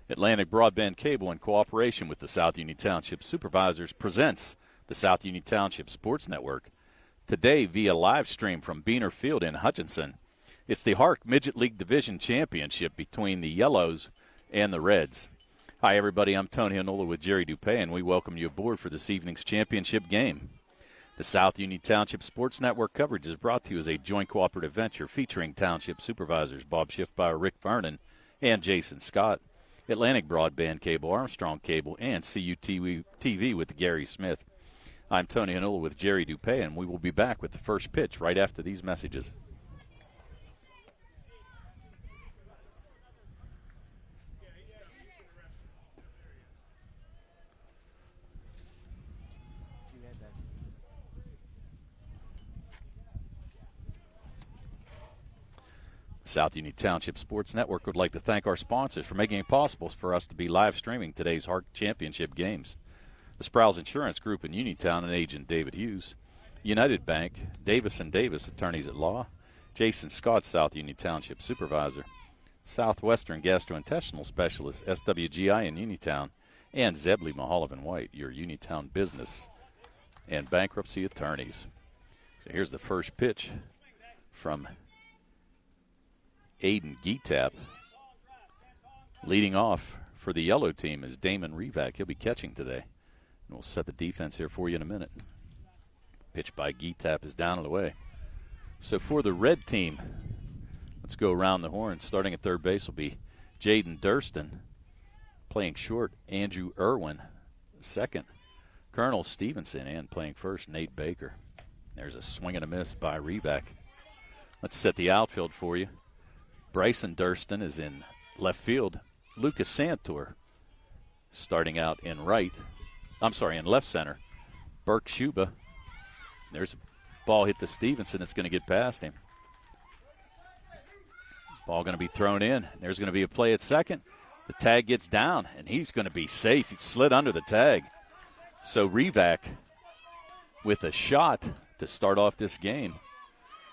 Atlantic Broadband Cable, in cooperation with the South Union Township Supervisors, presents the South Union Township Sports Network. Today, via live stream from Beaner Field in Hutchinson, it's the Harc Midget League Division Championship between the Yellows and the Reds. Hi, everybody. I'm Tony Hanola with Jerry Dupay, and we welcome you aboard for this evening's championship game. The South Union Township Sports Network coverage is brought to you as a joint cooperative venture featuring Township Supervisors Bob Schiffbauer, Rick Vernon, and Jason Scott. Atlantic Broadband Cable, Armstrong Cable, and CUTV with Gary Smith. I'm Tony Hanola with Jerry Dupay, and we will be back with the first pitch right after these messages. South Union Township Sports Network would like to thank our sponsors for making it possible for us to be live streaming today's Harc Championship games. The Sprouse Insurance Group in Uniontown and agent David Hughes. United Bank, Davis & Davis, attorneys at law. Jason Scott, South Union Township Supervisor. Southwestern Gastrointestinal Specialist, SWGI in Uniontown. And Zebley Mahalovan White, your Uniontown business and bankruptcy attorneys. So here's the first pitch from Aiden Geetap. Leading off for the yellow team is Damon Revac. He'll be catching today. And we'll set the defense here for you in a minute. Pitch by Geetap is down and away. So for the red team, let's go around the horn. Starting at third base will be Jaden Durston. Playing short, Andrew Irwin. Second, Colonel Stevenson. And playing first, Nate Baker. There's a swing and a miss by Revac. Let's set the outfield for you. Bryson Durston is in left field. Lucas Santor starting out in left center. Burke Schuba. There's a ball hit to Stevenson. It's going to get past him. Ball going to be thrown in. There's going to be a play at second. The tag gets down, and he's going to be safe. He slid under the tag. So Revac with a shot to start off this game.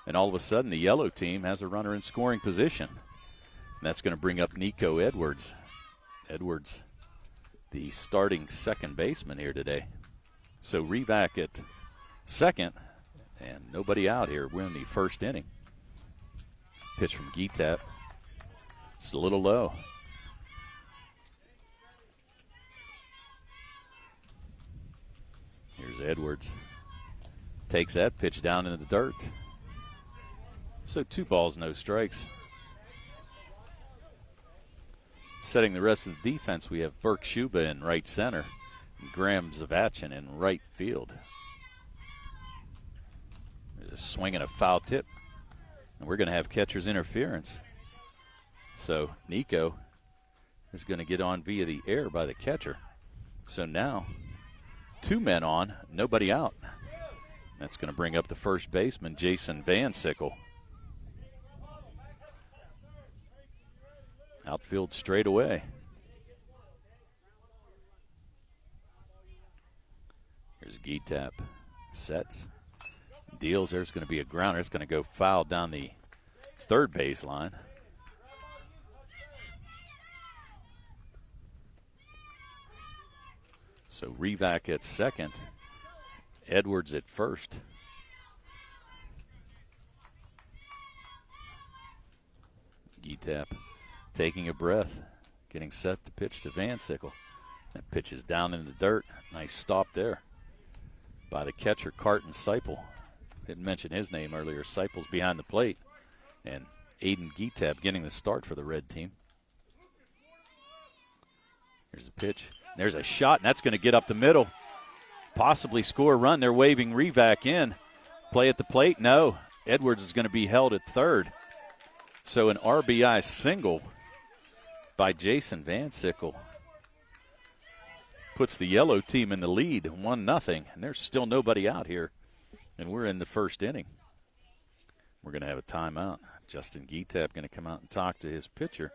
And all of a sudden, the yellow team has a runner in scoring position. And that's going to bring up Nico Edwards. Edwards, the starting second baseman here today. So Revac at second, and nobody out here. We're in the first inning. Pitch from Geetap. It's a little low. Here's Edwards. Takes that pitch down into the dirt. So 2 balls, no strikes. Setting the rest of the defense, we have Burke Schuba in right center and Graham Zavachin in right field. There's a swing and a foul tip. And we're going to have catcher's interference. So Nico is going to get on via the air by the catcher. So now 2 men on, nobody out. That's going to bring up the first baseman, Jason Van Sickle. Outfield straight away. Here's Geetap. Sets. Deals. There's going to be a grounder. It's going to go foul down the third base line. So Revac at second. Edwards at first. Geetap taking a breath, getting set to pitch to Van Sickle. That pitch is down in the dirt. Nice stop there by the catcher, Carton Seipel. Didn't mention his name earlier. Seipel's behind the plate. And Aiden Geetap getting the start for the red team. Here's a pitch. There's a shot, and that's going to get up the middle. Possibly score a run. They're waving Revac in. Play at the plate? No. Edwards is going to be held at third. So an RBI single by Jason Van Sickle puts the yellow team in the lead, 1-0, and there's still nobody out here, and we're in the first inning. We're going to have a timeout. Justin Geetap going to come out and talk to his pitcher.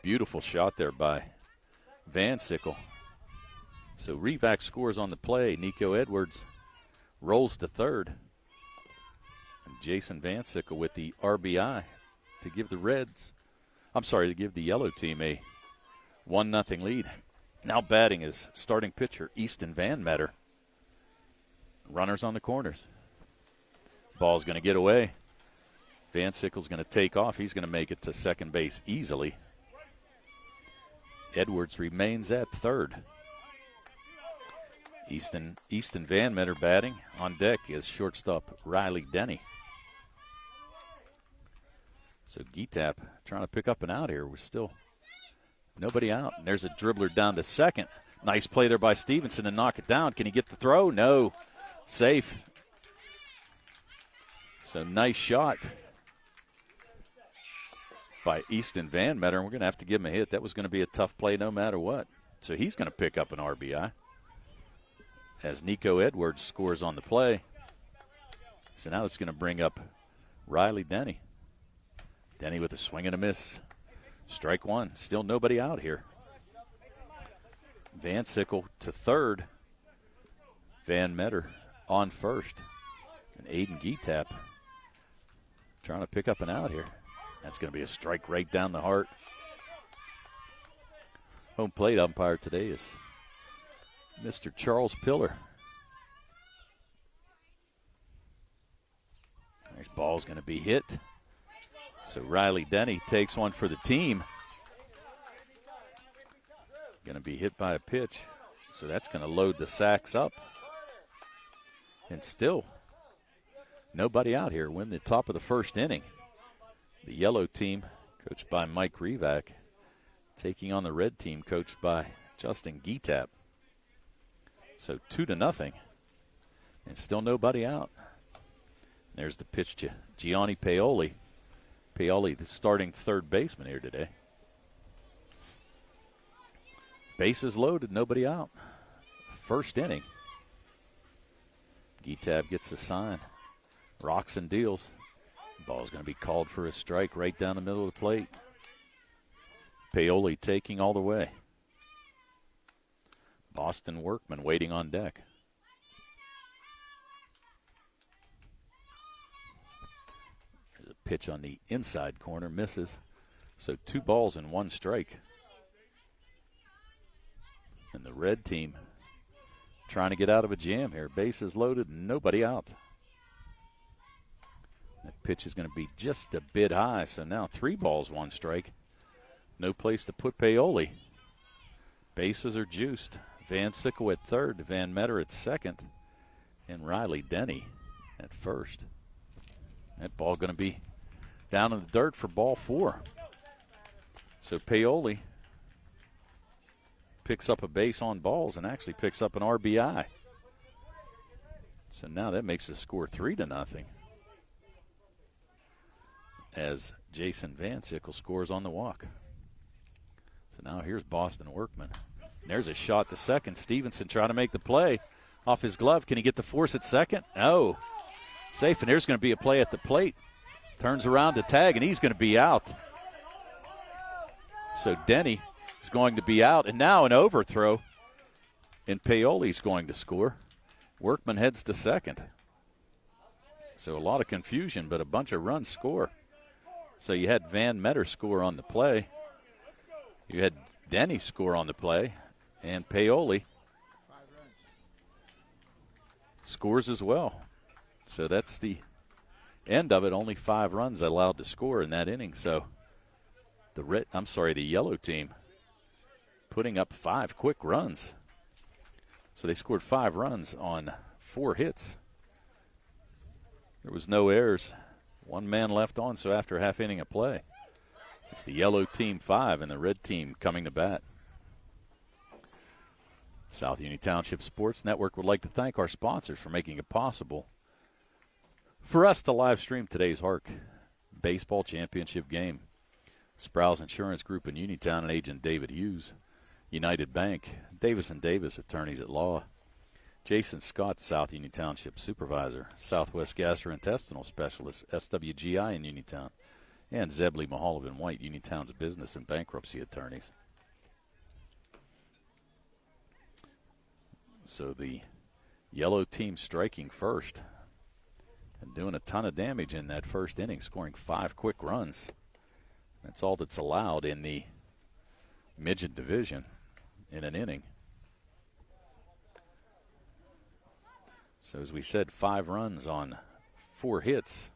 Beautiful shot there by Van Sickle. So Revac scores on the play. Nico Edwards rolls to third. And Jason Van Sickle with the RBI to give the yellow team a 1-0 lead. Now batting is starting pitcher Easton Van Meter. Runners on the corners. Ball's going to get away. Van Sickle's going to take off. He's going to make it to second base easily. Edwards remains at third. Easton Van Meter batting. On deck is shortstop Riley Denny. So Geetap trying to pick up an out here. We're still nobody out. And there's a dribbler down to second. Nice play there by Stevenson to knock it down. Can he get the throw? No. Safe. So nice shot by Easton Van Meter. And we're going to have to give him a hit. That was going to be a tough play no matter what. So he's going to pick up an RBI as Nico Edwards scores on the play. So now it's going to bring up Riley Denny. Denny with a swing and a miss. Strike one. Still nobody out here. Van Sickle to third. Van Meter on first. And Aiden Geetap trying to pick up an out here. That's going to be a strike right down the heart. Home plate umpire today is Mr. Charles Pillar. This ball's going to be hit. So Riley Denny takes one for the team. Going to be hit by a pitch. So that's going to load the sacks up. And still nobody out here. Win the top of the first inning. The yellow team, coached by Mike Revac, taking on the red team, coached by Justin Geetap. So 2-0. And still nobody out. There's the pitch to Gianni Paoli. Paoli, the starting third baseman here today. Bases loaded, nobody out. First inning. Geetap gets the sign. Rocks and deals. Ball's going to be called for a strike right down the middle of the plate. Paoli taking all the way. Boston Workman waiting on deck. There's a pitch on the inside corner, misses. So 2 balls and 1 strike. And the red team trying to get out of a jam here. Bases loaded, nobody out. That pitch is going to be just a bit high, so now 3 balls, 1 strike. No place to put Paoli. Bases are juiced. Van Sickle at third, Van Meter at second, and Riley Denny at first. That ball going to be down in the dirt for ball 4. So Paoli picks up a base on balls and actually picks up an RBI. So now that makes the score 3-0. As Jason Van Sickle scores on the walk. So now here's Boston Workman. And there's a shot to second. Stevenson trying to make the play off his glove. Can he get the force at second? No. Safe, and there's going to be a play at the plate. Turns around to tag, and he's going to be out. So Denny is going to be out, and now an overthrow, and Paoli's going to score. Workman heads to second. So a lot of confusion, but a bunch of runs score. So you had Van Meter score on the play. You had Denny score on the play. And Paoli scores as well. So that's the end of it. Only 5 runs allowed to score in that inning. So the yellow team putting up 5 quick runs. So they scored 5 runs on 4 hits. There was no errors. 1 man left on, so after half inning of play, it's the yellow team 5 and the red team coming to bat. South Union Township Sports Network would like to thank our sponsors for making it possible for us to live stream today's Harc Baseball Championship game. Sprouse Insurance Group in Uniontown and agent David Hughes. United Bank, Davis & Davis, attorneys at law. Jason Scott, South Union Township Supervisor. Southwest Gastrointestinal Specialist, SWGI in Uniontown. And Zebley Mahalovan White, Uniontown's business and bankruptcy attorneys. So the yellow team striking first and doing a ton of damage in that first inning, scoring 5 quick runs. That's all that's allowed in the midget division in an inning. So as we said, 5 runs on 4 hits.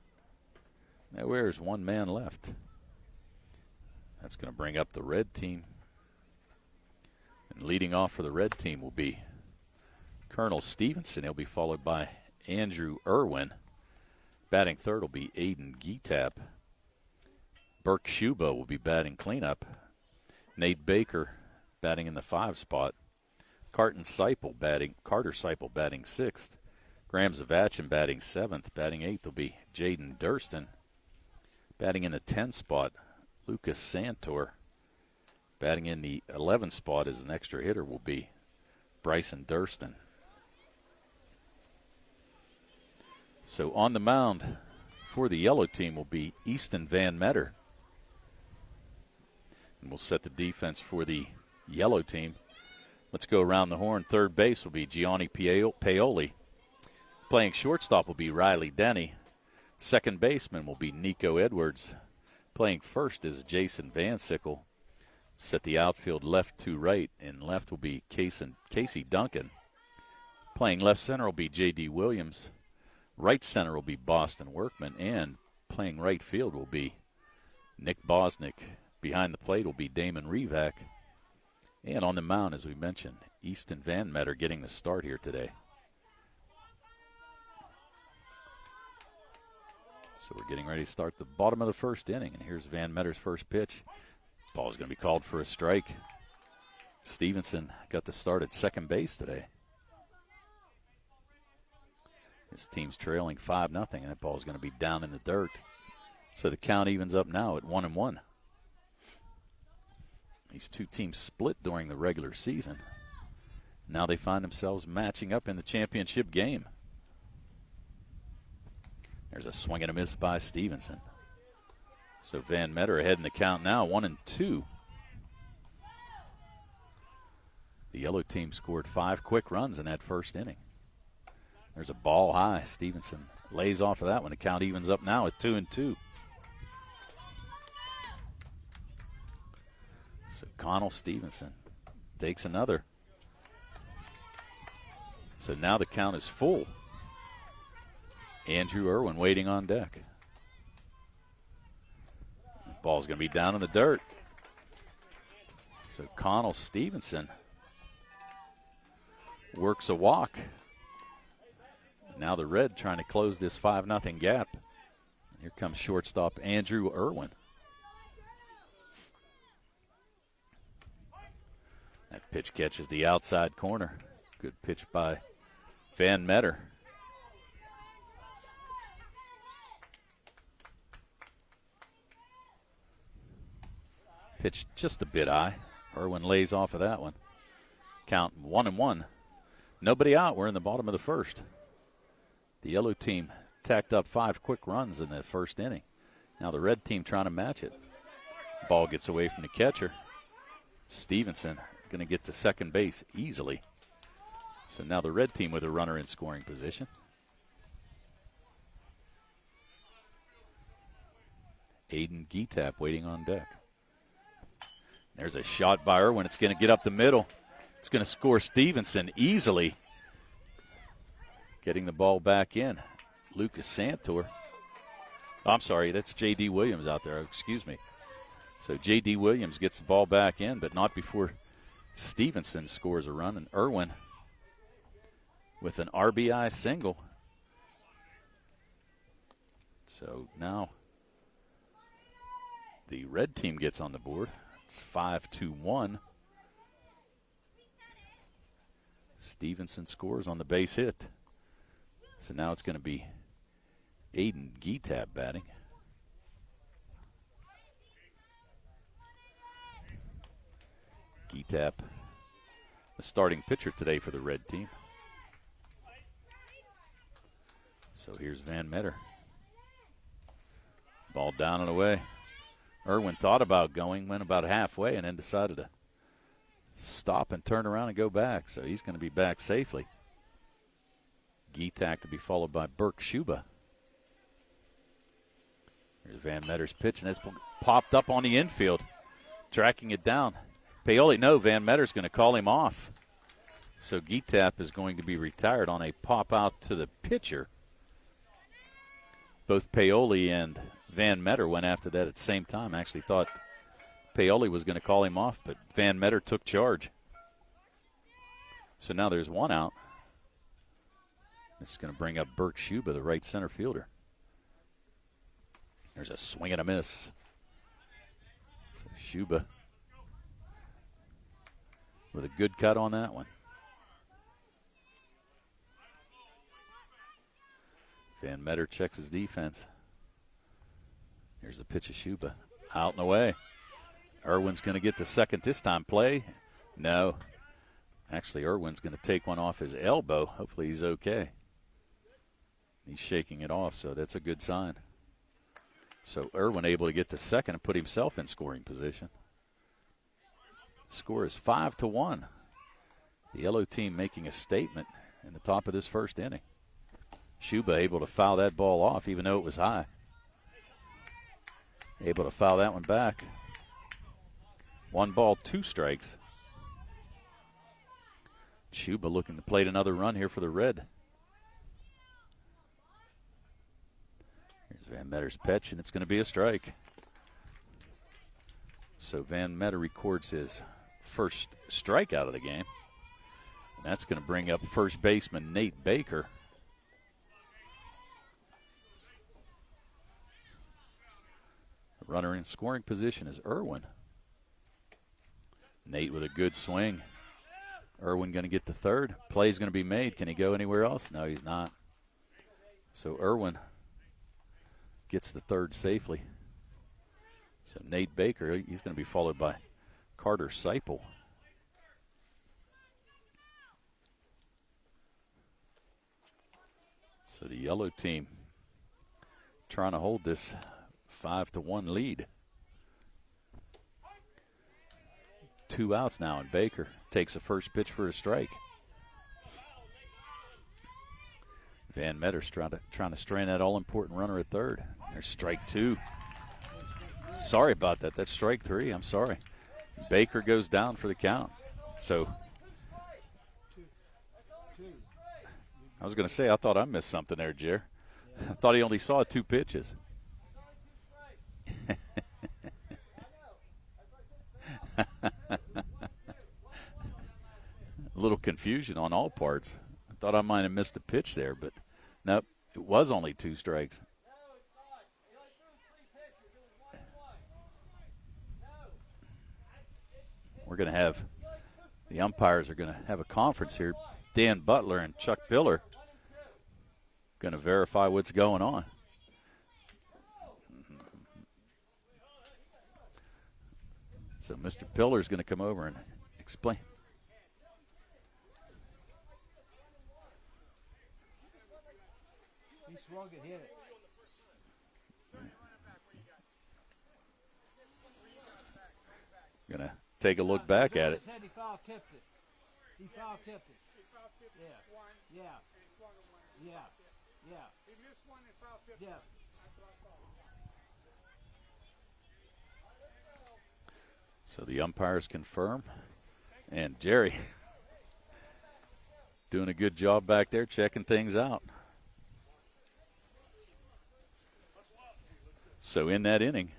Now there's 1 man left. That's going to bring up the red team. And leading off for the red team will be Colonel Stevenson. He'll be followed by Andrew Irwin. Batting third will be Aiden Geetap. Burke Schuba will be batting cleanup. Nate Baker batting in the 5 spot. Carter Seipel batting 6th. Graham Zavachin batting 7th. Batting 8th will be Jaden Durston. Batting in the 10 spot, Lucas Santor. Batting in the 11 spot as an extra hitter will be Bryson Durston. So on the mound for the yellow team will be Easton Van Metter. And we'll set the defense for the yellow team. Let's go around the horn. Third base will be Gianni Paoli. Playing shortstop will be Riley Denny. Second baseman will be Nico Edwards. Playing first is Jason Van Sickle. Set the outfield left to right, and left will be Casey Duncan. Playing left center will be J.D. Williams. Right center will be Boston Workman, and playing right field will be Nick Bosnick. Behind the plate will be Damon Revac. And on the mound, as we mentioned, Easton Van Metter getting the start here today. So we're getting ready to start the bottom of the first inning, and here's Van Metter's first pitch. Ball's going to be called for a strike. Stevenson got the start at second base today. His team's trailing 5-0, and that ball's going to be down in the dirt. So the count evens up now at 1-1. These two teams split during the regular season. Now they find themselves matching up in the championship game. There's a swing and a miss by Stevenson. So Van Metter ahead in the count now, 1-2. The yellow team scored 5 quick runs in that first inning. There's a ball high. Stevenson lays off of that one. The count evens up now at 2-2. So Connell Stevenson takes another. So now the count is full. Andrew Irwin waiting on deck. The ball's going to be down in the dirt. So Connell Stevenson works a walk. Now the red trying to close this 5-0 gap. Here comes shortstop Andrew Irwin. That pitch catches the outside corner. Good pitch by Van Metter. Pitch just a bit high. Irwin lays off of that one. Count 1-1. Nobody out. We're in the bottom of the first. The yellow team tacked up 5 quick runs in the first inning. Now the red team trying to match it. Ball gets away from the catcher. Stevenson going to get to second base easily. So now the red team with a runner in scoring position. Aiden Geetap waiting on deck. There's a shot by Irwin. It's going to get up the middle. It's going to score Stevenson easily. Getting the ball back in. Lucas Santor. Oh, I'm sorry, that's J.D. Williams out there. Excuse me. So J.D. Williams gets the ball back in, but not before Stevenson scores a run. And Irwin with an RBI single. So now the red team gets on the board. It's 5-1. Stevenson scores on the base hit. So now it's going to be Aiden Geetap batting. Geetap, the starting pitcher today for the red team. So here's Van Metter. Ball down and away. Irwin thought about going, went about halfway, and then decided to stop and turn around and go back. So he's going to be back safely. Geetap to be followed by Burke Schuba. Here's Van Metter's pitch, and it's popped up on the infield. Tracking it down Paoli, no, Van Metter's going to call him off. So Geetap is going to be retired on a pop out to the pitcher. Both Paoli and Van Metter went after that at the same time. I actually thought Paoli was going to call him off, but Van Metter took charge. So now there's one out. This is going to bring up Burke Schuba, the right center fielder. There's a swing and a miss. So Schuba with a good cut on that one. Van Metter checks his defense. Here's the pitch of Schuba. Out and away. Irwin's going to get the second this time. Play? No. Actually, Irwin's going to take one off his elbow. Hopefully he's okay. He's shaking it off, so that's a good sign. So Irwin able to get the second and put himself in scoring position. Score is 5-1. The yellow team making a statement in the top of this first inning. Schuba able to foul that ball off even though it was high. Able to foul that one back. 1 ball, 2 strikes. Schuba looking to plate another run here for the Red. Here's Van Metter's pitch, and it's going to be a strike. So Van Metter records his first strikeout of the game. And that's going to bring up first baseman Nate Baker. The runner in scoring position is Irwin. Nate with a good swing. Irwin going to get the third. Play's going to be made. Can he go anywhere else? No, he's not. So Irwin gets the third safely. So Nate Baker, he's going to be followed by Carter Seipel. So the yellow team trying to hold this 5-1 lead. 2 outs now, and Baker takes the first pitch for a strike. Van Metter's trying to strain that all-important runner at third. There's strike 2. Sorry about that. That's strike 3. I'm sorry. Baker goes down for the count. So I was going to say, I thought I missed something there, Jer. I thought he only saw 2 pitches. A little confusion on all parts. I thought I might have missed a pitch there, but nope, it was only 2 strikes. We're going to have, the umpires are going to have a conference here. Dan Butler and Chuck Biller going to verify what's going on. So Mr. Pillar is going to come over and explain. He swung and hit it. Going to take a look back at it. He foul tipped it. He foul tipped it. Yeah. Yeah. Yeah. Yeah. He missed one and foul tipped it. Yeah. So the umpires confirm. And Jerry doing a good job back there checking things out. So in that inning,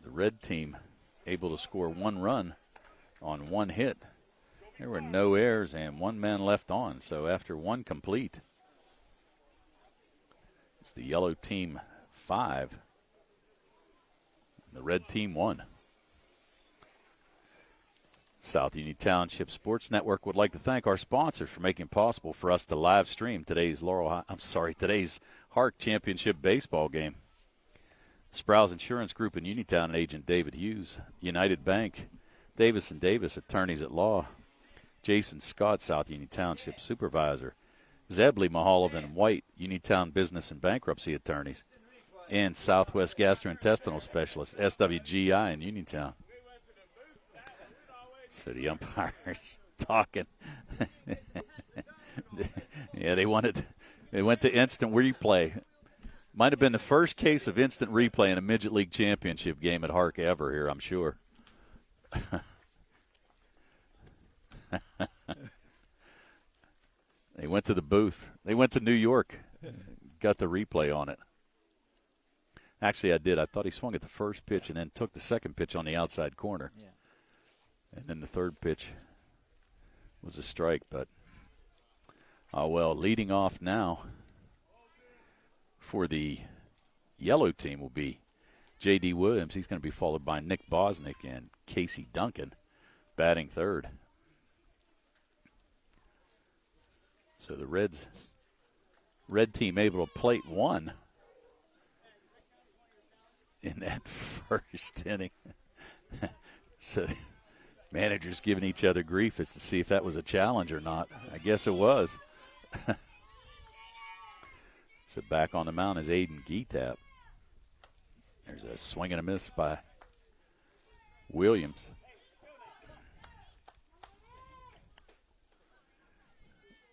the red team able to score 1 run on 1 hit. There were no errors and 1 man left on. So after 1 complete, it's the yellow team 5, and the red team 1. South Union Township Sports Network would like to thank our sponsors for making it possible for us to live stream today's Harc Championship baseball game. Sprouse Insurance Group in Uniontown and Agent David Hughes. United Bank, Davis & Davis, attorneys at law. Jason Scott, South Union Township Supervisor. Zebley, Mahalovan, White, Uniontown Business and Bankruptcy Attorneys. And Southwest Gastrointestinal Specialist, SWGI in Uniontown. So the umpire's talking. Yeah, they went to instant replay. Might have been the first case of instant replay in a Midget League Championship game at Harc ever here, I'm sure. They went to the booth. They went to New York. Got the replay on it. Actually, I did. I thought he swung at the first pitch and then took the second pitch on the outside corner. Yeah. And then the third pitch was a strike. But, leading off now for the yellow team will be J.D. Williams. He's going to be followed by Nick Bosnick and Casey Duncan batting third. So the red team able to plate one in that first inning. So managers giving each other grief as to see if that was a challenge or not. I guess it was. So back on the mound is Aiden Geetap. There's a swing and a miss by Williams.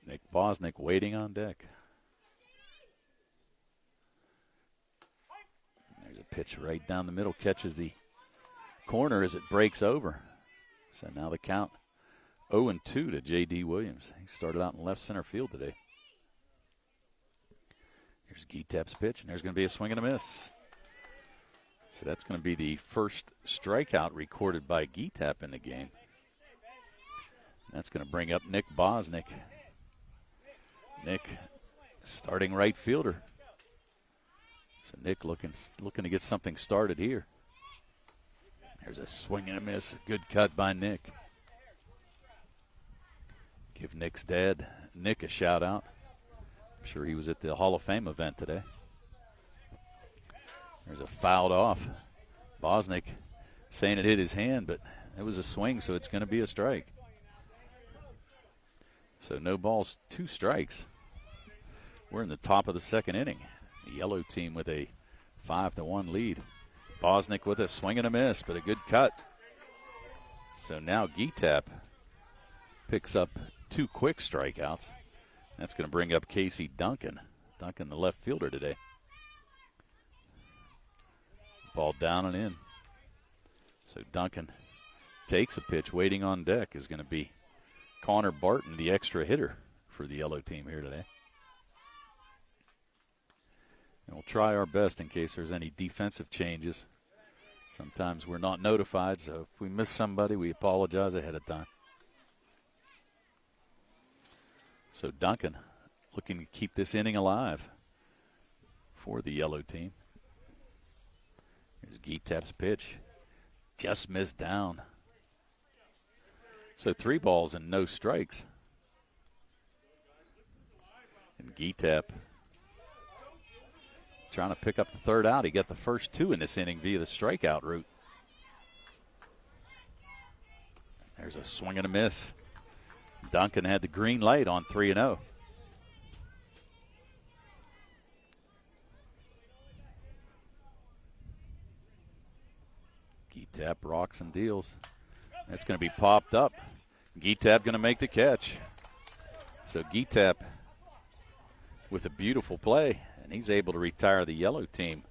Nick Bosnick waiting on deck. There's a pitch right down the middle, catches the corner as it breaks over. So now the count 0-2 to J.D. Williams. He started out in left center field today. Here's Geetap's pitch, and there's going to be a swing and a miss. So that's going to be the first strikeout recorded by Geetap in the game. That's going to bring up Nick Bosnick. Nick, starting right fielder. So Nick looking to get something started here. There's a swing and a miss. Good cut by Nick. Give Nick's dad, Nick, a shout out. I'm sure he was at the Hall of Fame event today. There's a fouled off. Bosnick saying it hit his hand, but it was a swing, so it's going to be a strike. So no balls, 2 strikes. We're in the top of the second inning. The yellow team with a 5-1 lead. Bosnick with a swing and a miss, but a good cut. So now Geetap picks up 2 quick strikeouts. That's going to bring up Casey Duncan. Duncan, the left fielder today. Ball down and in. So Duncan takes a pitch. Waiting on deck is going to be Connor Barton, the extra hitter for the yellow team here today. And we'll try our best in case there's any defensive changes. Sometimes we're not notified, so if we miss somebody, we apologize ahead of time. So Duncan looking to keep this inning alive for the yellow team. Here's Geetap's pitch. Just missed down. So 3 balls and no strikes. And Geetap trying to pick up the third out. He got the first 2 in this inning via the strikeout route. There's a swing and a miss. Duncan had the green light on 3-0. Geetap rocks and deals. That's going to be popped up. Geetap going to make the catch. So Geetap with a beautiful play, and he's able to retire the yellow team.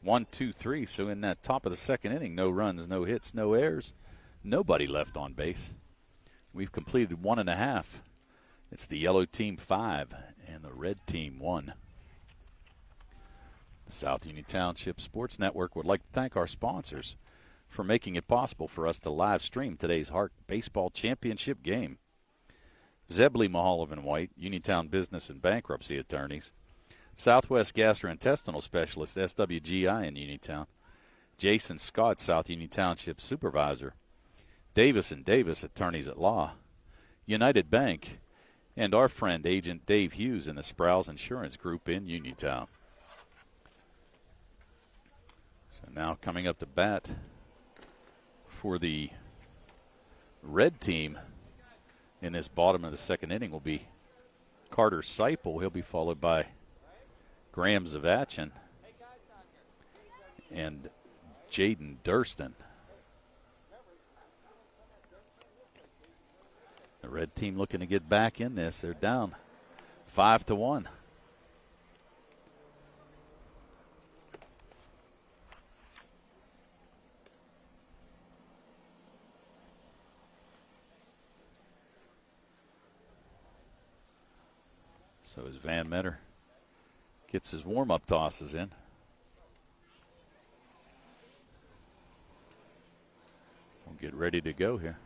1-2-3. So in that top of the second inning, no runs, no hits, no errors, nobody left on base. We've completed 1.5. It's the yellow team 5 and the red team 1. The South Union Township Sports Network would like to thank our sponsors for making it possible for us to live stream today's Harc Baseball Championship game. Zebley Mahalovan White, Uniontown Business and Bankruptcy Attorneys. Southwest Gastrointestinal Specialist, SWGI in Uniontown. Jason Scott, South Union Township Supervisor. Davis & Davis, Attorneys at Law. United Bank. And our friend, Agent Dave Hughes in the Sprouse Insurance Group in Uniontown. So now coming up to bat for the red team in this bottom of the second inning will be Carter Seipel. He'll be followed by Graham Zavachin and Jaden Durston. The red team looking to get back in this. They're down 5-1. So as Van Meter gets his warm-up tosses in. We'll get ready to go here.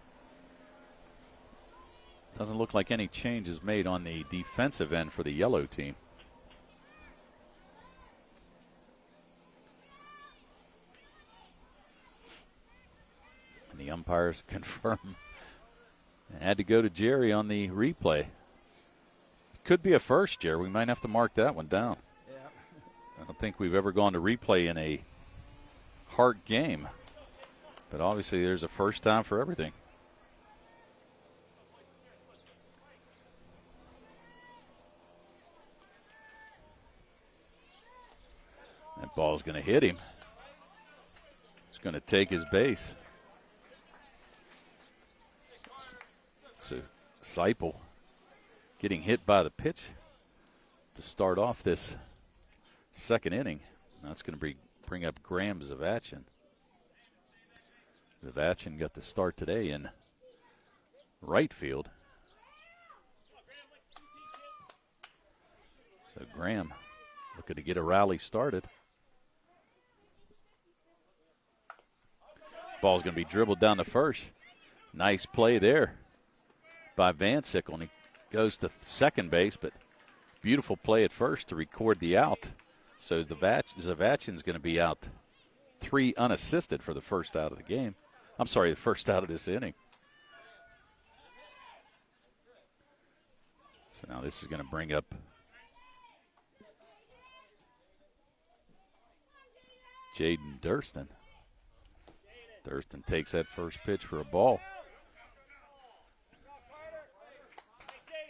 Doesn't look like any changes made on the defensive end for the yellow team. And the umpires confirm. Had to go to Jerry on the replay. Could be a first, Jerry. We might have to mark that one down. Yeah. I don't think we've ever gone to replay in a Harc game. But obviously there's a first time for everything. That ball's going to hit him. It's going to take his base. So Seipel getting hit by the pitch to start off this second inning. That's going to bring up Graham Zavachin. Zavachin got the start today in right field. So Graham looking to get a rally started. Ball's going to be dribbled down to first. Nice play there by Van Sickle, and he goes to second base, but beautiful play at first to record the out. So Zavachin's going to be out 3 unassisted for the first out of the game. I'm sorry, the first out of this inning. So now this is going to bring up Jaden Durston. Durston takes that first pitch for a ball.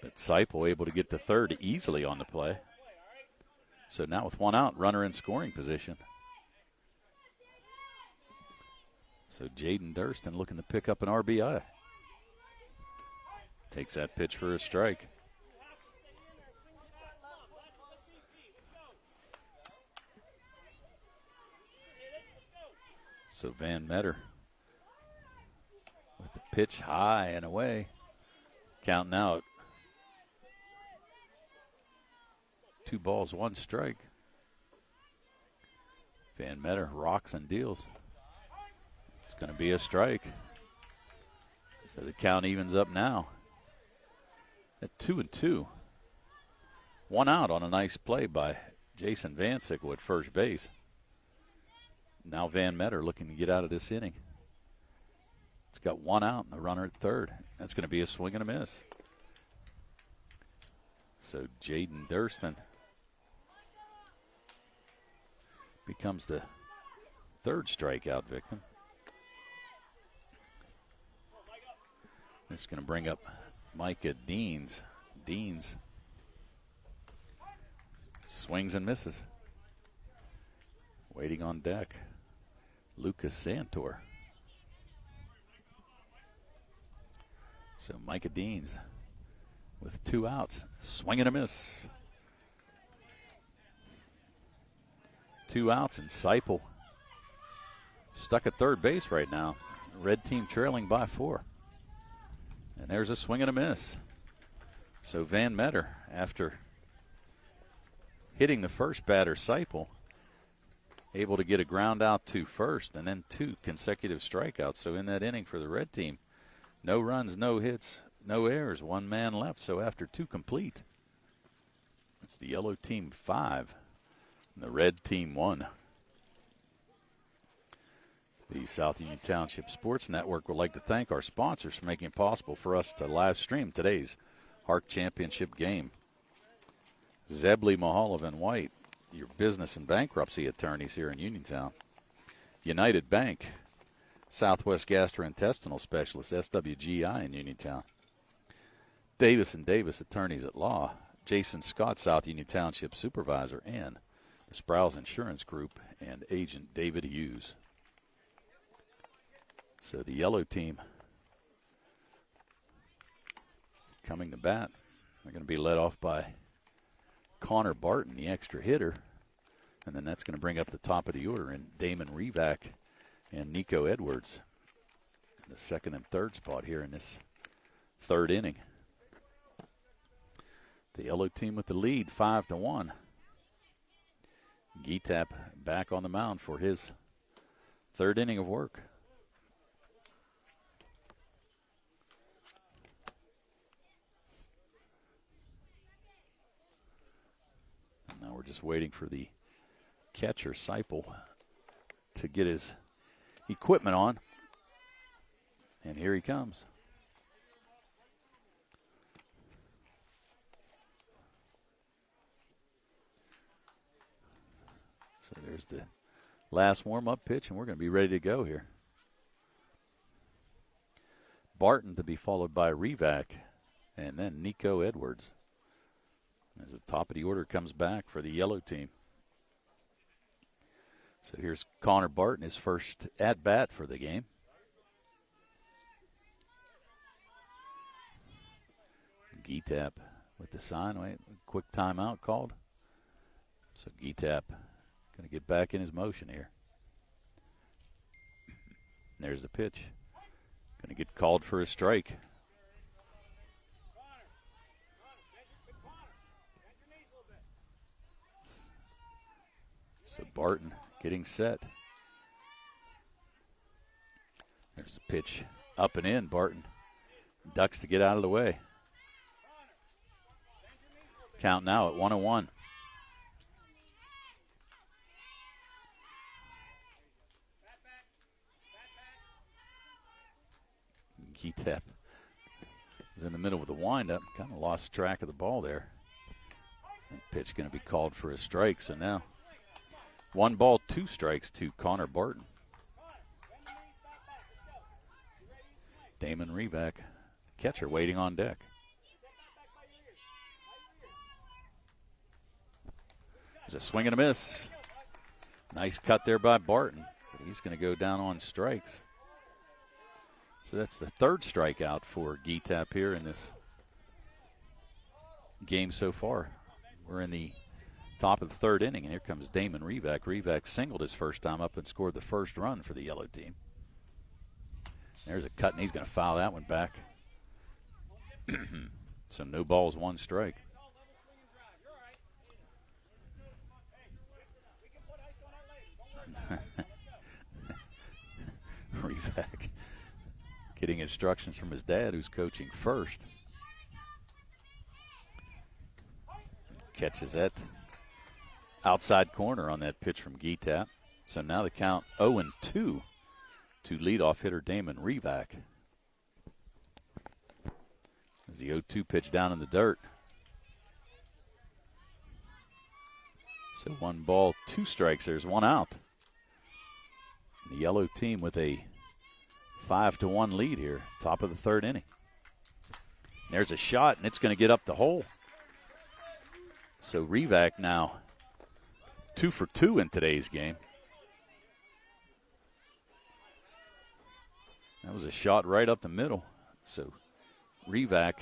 But Seipel able to get to third easily on the play. So now with 1 out, runner in scoring position. So Jaden Durston looking to pick up an RBI. Takes that pitch for a strike. So Van Meter with the pitch high and away. Counting out. 2 balls, 1 strike. Van Meter rocks and deals. It's going to be a strike. So the count evens up now at 2-2. 1 out on a nice play by Jason Van Sickle at first base. Now Van Meter looking to get out of this inning. It's got 1 out and a runner at third. That's going to be a swing and a miss. So Jaden Durston becomes the third strikeout victim. This is going to bring up Micah Deans. Deans swings and misses. Waiting on deck, Lucas Santor. So Micah Deans with 2 outs, swing and a miss. 2 outs, and Seipel stuck at third base right now. Red team trailing by 4. And there's a swing and a miss. So Van Meter, after hitting the first batter, Seipel, able to get a ground out to first and then 2 consecutive strikeouts. So in that inning for the red team, no runs, no hits, no errors, 1 man left. So after 2 complete, it's the yellow team 5 and the red team 1. The South Union Township Sports Network would like to thank our sponsors for making it possible for us to live stream today's Harc Championship game. Zebley, Mahalav, and White, your business and bankruptcy attorneys here in Uniontown. United Bank, Southwest Gastrointestinal Specialist, SWGI in Uniontown. Davis & Davis, attorneys at law. Jason Scott, South Union Township Supervisor, and the Sprouse Insurance Group and Agent David Hughes. So the yellow team coming to bat. They're going to be led off by Connor Barton, the extra hitter. And then that's going to bring up the top of the order in Damon Revac and Nico Edwards in the second and third spot here in this third inning. The yellow team with the lead, 5-1. Geetap back on the mound for his third inning of work. And now we're just waiting for the catcher, Seipel, to get his equipment on. And here he comes. So there's the last warm-up pitch, and we're going to be ready to go here. Barton to be followed by Revac, and then Nico Edwards. As the top of the order comes back for the yellow team. So here's Connor Barton, his first at-bat for the game. Geetap with the sign. Wait, quick timeout called. So Geetap going to get back in his motion here. There's the pitch. Going to get called for a strike. So Barton getting set. There's the pitch up and in. Barton ducks to get out of the way. Count now at 1-1. Geetap is in the middle of the windup. Kind of lost track of the ball there. That pitch going to be called for a strike. So now 1 ball, 2 strikes to Connor Barton. Damon Revac, catcher, waiting on deck. There's a swing and a miss. Nice cut there by Barton. But he's going to go down on strikes. So that's the third strikeout for Geetap here in this game so far. We're in the top of the third inning, and here comes Damon Revac. Revac singled his first time up and scored the first run for the yellow team. There's a cut, and he's going to foul that one back. So no balls, 1 strike. Revac getting instructions from his dad, who's coaching first. Catches that outside corner on that pitch from Geetap. So now the count 0-2 to leadoff hitter Damon Revac. As the 0-2 pitch down in the dirt. So 1 ball, 2 strikes. There's 1 out. The yellow team with a 5-1 lead here, top of the third inning. There's a shot, and it's going to get up the hole. So Revac now 2 for 2 in today's game. That was a shot right up the middle. So Revac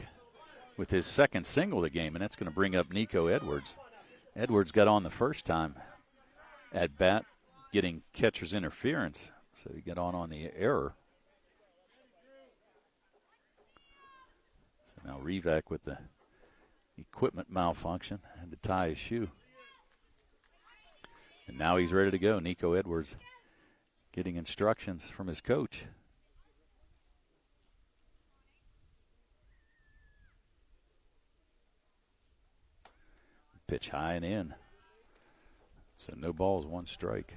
with his second single of the game, and that's going to bring up Nico Edwards. Edwards got on the first time at bat, getting catcher's interference. So he got on the error. So now Revac with the equipment malfunction, had to tie his shoe. And now he's ready to go. Nico Edwards getting instructions from his coach. Pitch high and in. So no balls, 1 strike.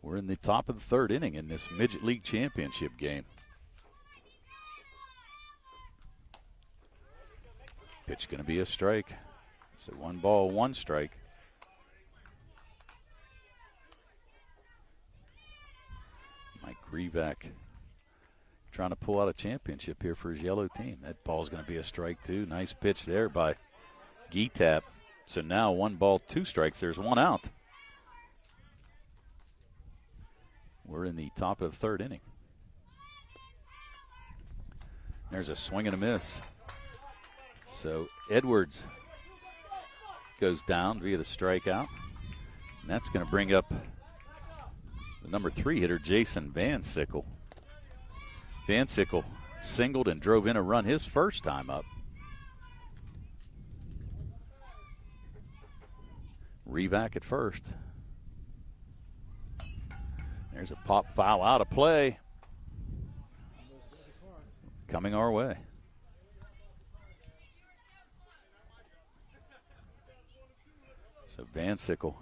We're in the top of the third inning in this Midget League Championship game. Pitch going to be a strike. So 1 ball, 1 strike. Mike Revac trying to pull out a championship here for his yellow team. That ball's going to be a strike too. Nice pitch there by Geetap. So now 1 ball, 2 strikes. There's 1 out. We're in the top of the third inning. There's a swing and a miss. So Edwards goes down via the strikeout. And that's going to bring up the number 3 hitter, Jason Van Sickle. Van Sickle singled and drove in a run his first time up. Revac at first. There's a pop foul out of play. Coming our way. So Van Sickle,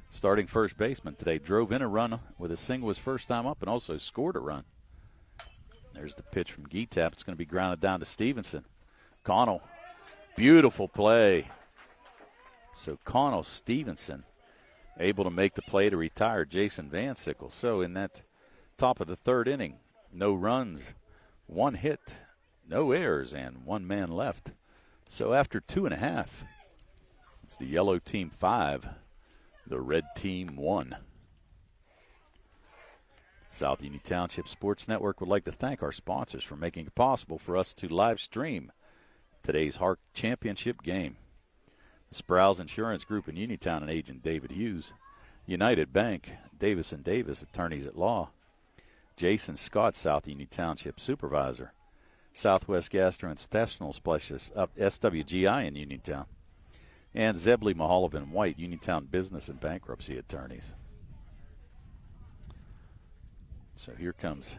starting first baseman today, drove in a run with a single his first time up and also scored a run. There's the pitch from Geetap. It's going to be grounded down to Stevenson. Connell, beautiful play. So Connell Stevenson able to make the play to retire Jason Van Sickle. So in that top of the third inning, no runs, 1 hit, no errors, and 1 man left. So after 2.5, it's the yellow team 5, the red team 1. South Union Township Sports Network would like to thank our sponsors for making it possible for us to live stream today's Harc Championship game. The Sprouse Insurance Group in Uniontown and agent David Hughes. United Bank, Davis & Davis, attorneys at law. Jason Scott, South Union Township Supervisor. Southwest Gastrointestinal Specialist, SWGI in Uniontown. And Zebley, Mahalovan White, Uniontown Business and Bankruptcy Attorneys. So here comes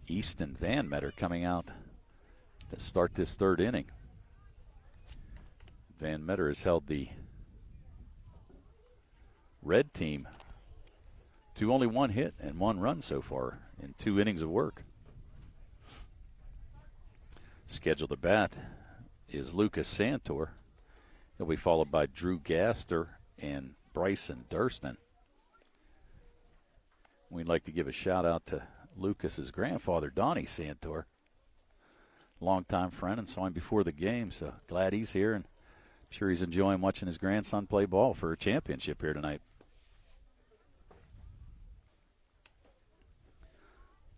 Easton Van Meter coming out to start this third inning. Van Meter has held the red team to only 1 hit and 1 run so far in 2 innings of work. Scheduled to bat is Lucas Santor. He'll be followed by Drew Gaster and Bryson Durston. We'd like to give a shout-out to Lucas's grandfather, Donnie Santor. Longtime friend, and saw him before the game, so glad he's here, and I'm sure he's enjoying watching his grandson play ball for a championship here tonight.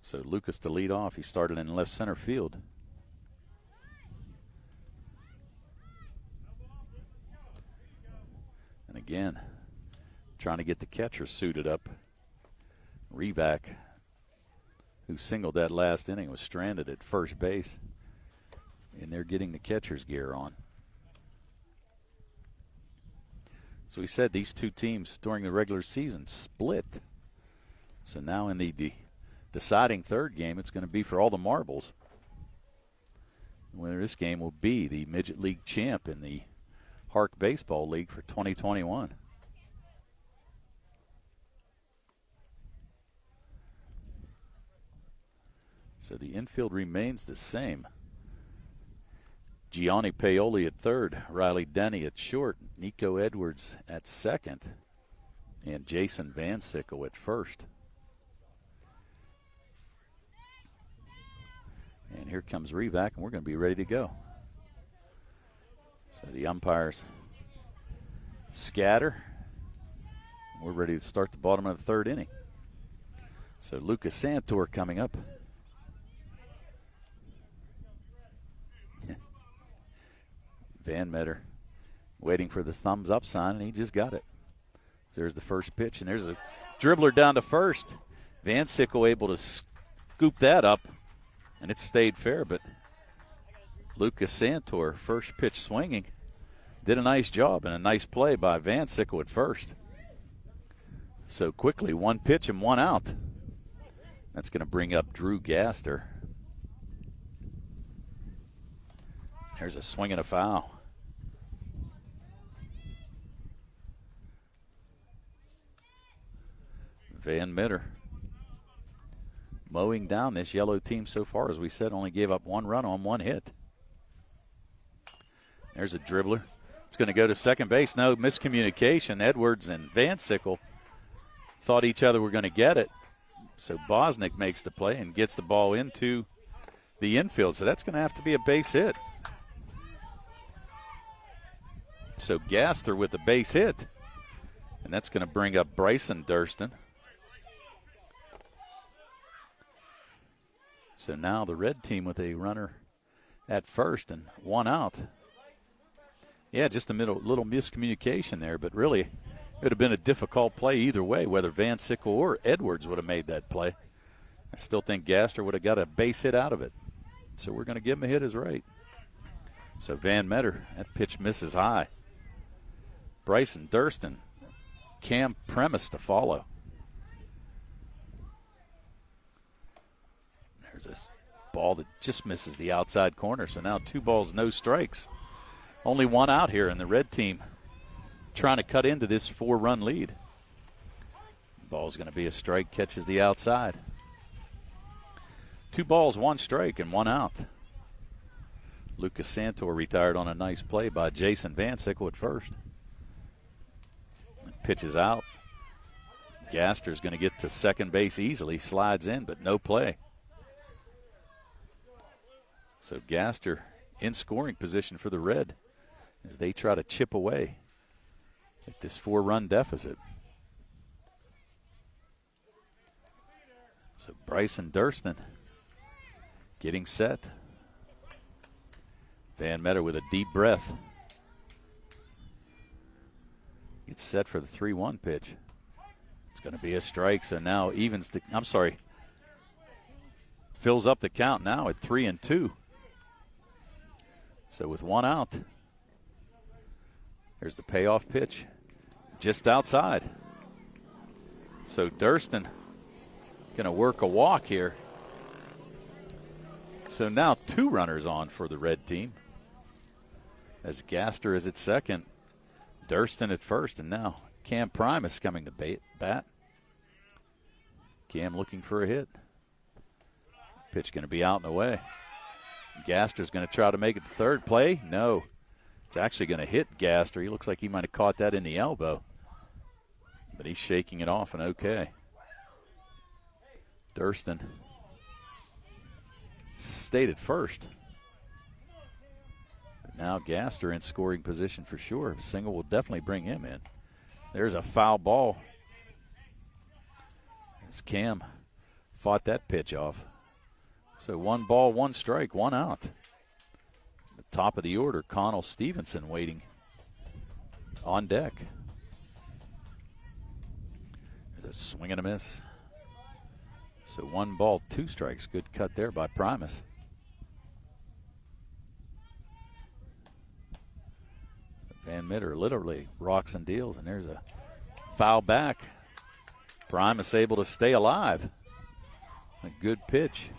So Lucas to lead off. He started in left center field. And again, trying to get the catcher suited up. Revac, who singled that last inning, was stranded at first base, and they're getting the catcher's gear on. So we said these two teams during the regular season split. So now in the deciding third game, it's going to be for all the marbles. The winner of this game will be the Midget League champ in the Harc Baseball League for 2021. So the infield remains the same. Gianni Paoli at third, Riley Denny at short, Nico Edwards at second, and Jason Van Sickle at first. And here comes Revac, and we're going to be ready to go. So the umpires scatter. We're ready to start the bottom of the third inning. So Lucas Santor coming up. Van Meter waiting for the thumbs up sign, and he just got it. So there's the first pitch, and there's a dribbler down to first. Van Sickle able to scoop that up, and it stayed fair, but Lucas Santor, first pitch swinging, did a nice job and a nice play by Van Sickle at first. So quickly, 1 pitch and 1 out. That's going to bring up Drew Gaster. There's a swing and a foul. Van Meter mowing down this yellow team so far. As we said, only gave up 1 run on 1 hit. There's a dribbler. It's going to go to second base. No miscommunication. Edwards and Van Sickle thought each other were going to get it. So Bosnick makes the play and gets the ball into the infield. So that's going to have to be a base hit. So Gaster with the base hit. And that's going to bring up Bryson Durston. So now the red team with a runner at first and 1 out. Yeah, just a little miscommunication there, but really it would have been a difficult play either way, whether Van Sickle or Edwards would have made that play. I still think Gaster would have got a base hit out of it. So we're going to give him a hit as right. So Van Meter, that pitch misses high. Bryson Durston, Cam Premise to follow. There's this ball that just misses the outside corner. So now 2 balls, no strikes. Only 1 out here, and the red team trying to cut into this 4-run lead. Ball's going to be a strike, catches the outside. 2 balls, 1 strike, and 1 out. Lucas Santor retired on a nice play by Jason Van Sickle at first. Pitches out. Gaster's going to get to second base easily, slides in, but no play. So Gaster in scoring position for the Red as they try to chip away at this 4-run deficit. So Bryson Durston getting set. Van Meter with a deep breath. Gets set for the 3-1 pitch. It's going to be a strike, so now fills up the count now at 3-2. So with 1 out, there's the payoff pitch just outside. So Durston going to work a walk here. So now 2 runners on for the red team, as Gaster is at second, Durston at first, and now Cam Primus coming to bat. Cam looking for a hit. Pitch going to be out and away. Gaster's going to try to make it to third. Play? No. It's actually going to hit Gaster. He looks like he might have caught that in the elbow, but he's shaking it off and okay. Durston stayed at first. But now Gaster in scoring position for sure. A single will definitely bring him in. There's a foul ball as Cam fought that pitch off. So 1 ball, 1 strike, 1 out. The top of the order, Connell Stevenson waiting on deck. There's a swing and a miss. So 1 ball, 2 strikes. Good cut there by Primus. Van Meter literally rocks and deals, and there's a foul back. Primus able to stay alive. A good pitch.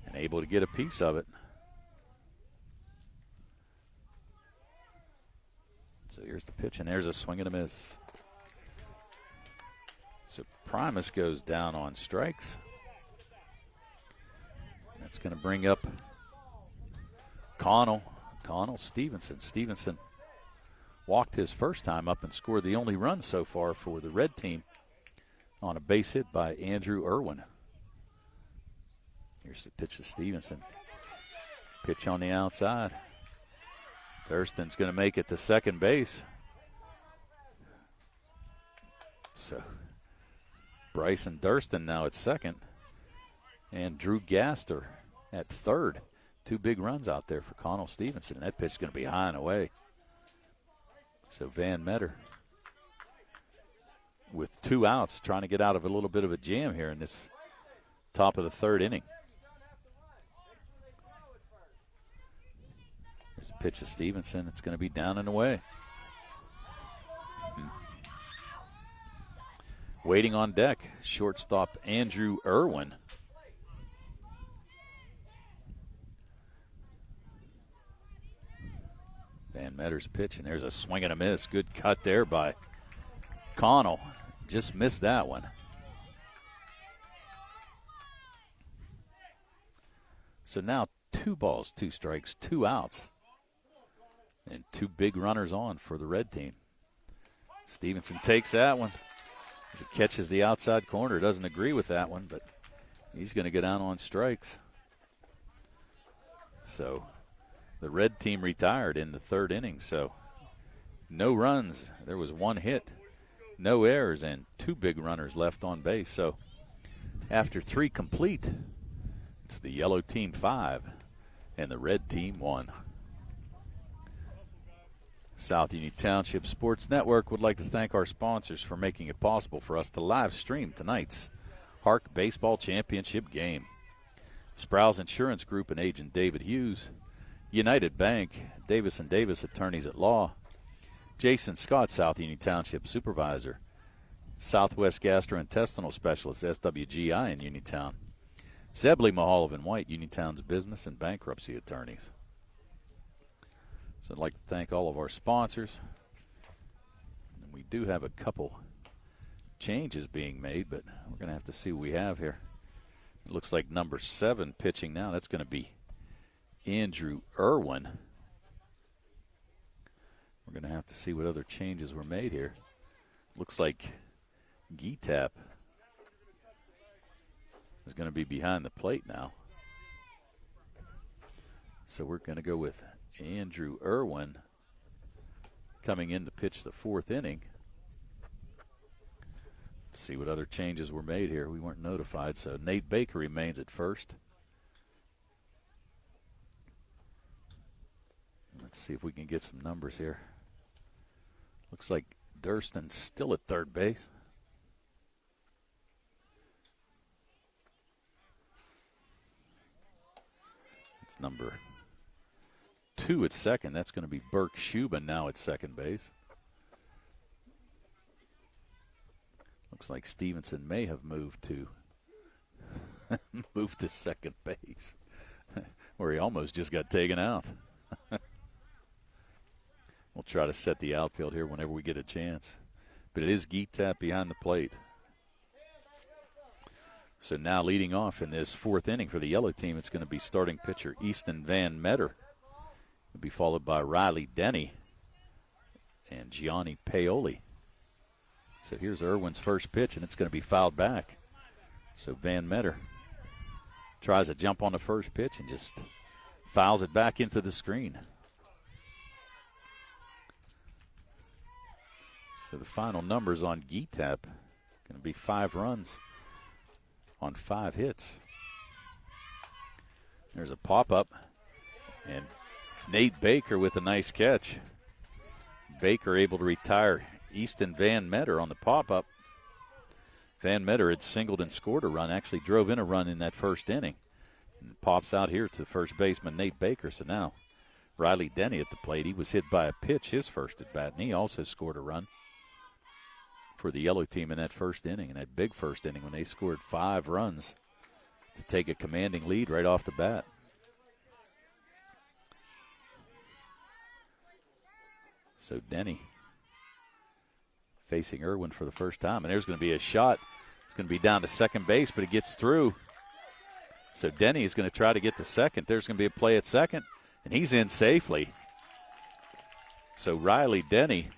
And able to get a piece of it. So here's the pitch, and there's a swing and a miss. So Primus goes down on strikes. That's going to bring up Connell Stevenson. Stevenson walked his first time up and scored the only run so far for the red team on a base hit by Andrew Irwin. Here's the pitch to Stevenson. Pitch on the outside. Durston's going to make it to second base. So Bryson Durston now at second. And Drew Gaster at third. 2 big runs out there for Connell Stevenson. And that pitch is going to be high and away. So Van Meter with 2 outs trying to get out of a little bit of a jam here in this top of the 3rd inning. There's a pitch to Stevenson. It's going to be down and away. Waiting on deck, shortstop Andrew Irwin. Van Meter's pitch, and there's a swing and a miss. Good cut there by Connell. Just missed that one. So now 2 balls, 2 strikes, 2 outs. And 2 big runners on for the red team. Stevenson takes that one as he catches the outside corner. Doesn't agree with that one, but he's going to go down on strikes. So the red team retired in the 3rd inning. So no runs. There was 1 hit, no errors, and 2 big runners left on base. So after 3 complete, it's the yellow team 5 and the red team 1. South Union Township Sports Network would like to thank our sponsors for making it possible for us to live stream tonight's Harc Baseball Championship game. Sprouse Insurance Group and agent David Hughes, United Bank, Davis & Davis, attorneys at law. Jason Scott, South Union Township supervisor. Southwest Gastrointestinal Specialist, SWGI in Uniontown. Zebley, Mahaloff and White, Uniontown's business and bankruptcy attorneys. So I'd like to thank all of our sponsors. And we do have a couple changes being made, but we're going to have to see what we have here. It looks like number 7 pitching now. That's going to be Andrew Irwin. We're going to have to see what other changes were made here. Looks like Geetap is going to be behind the plate now. So we're going to go with Andrew Irwin coming in to pitch the 4th inning. Let's see what other changes were made here. We weren't notified, so Nate Baker remains at first. Let's see if we can get some numbers here. Looks like Durston's still at third base. It's number 2 at second. That's going to be Burke Shubin now at second base. Looks like Stevenson may have moved to second base, where he almost just got taken out. We'll try to set the outfield here whenever we get a chance. But it is Geetap behind the plate. So now leading off in this 4th inning for the yellow team, it's going to be starting pitcher Easton Van Meter. It'll be followed by Riley Denny and Gianni Paoli. So here's Irwin's first pitch, and it's going to be fouled back. So Van Meter tries a jump on the first pitch and just fouls it back into the screen. So the final numbers on Geetap going to be 5 runs on 5 hits. There's a pop-up, and Nate Baker with a nice catch. Baker able to retire Easton Van Meter on the pop-up. Van Meter had singled and scored a run, actually drove in a run in that first inning. And pops out here to first baseman Nate Baker. So now Riley Denny at the plate. He was hit by a pitch his first at bat, and he also scored a run for the yellow team in that first inning, in that big first inning when they scored 5 runs to take a commanding lead right off the bat. So Denny facing Irwin for the first time, and there's going to be a shot. It's going to be down to second base, but it gets through. So Denny is going to try to get to second. There's going to be a play at second, and he's in safely. So Riley Denny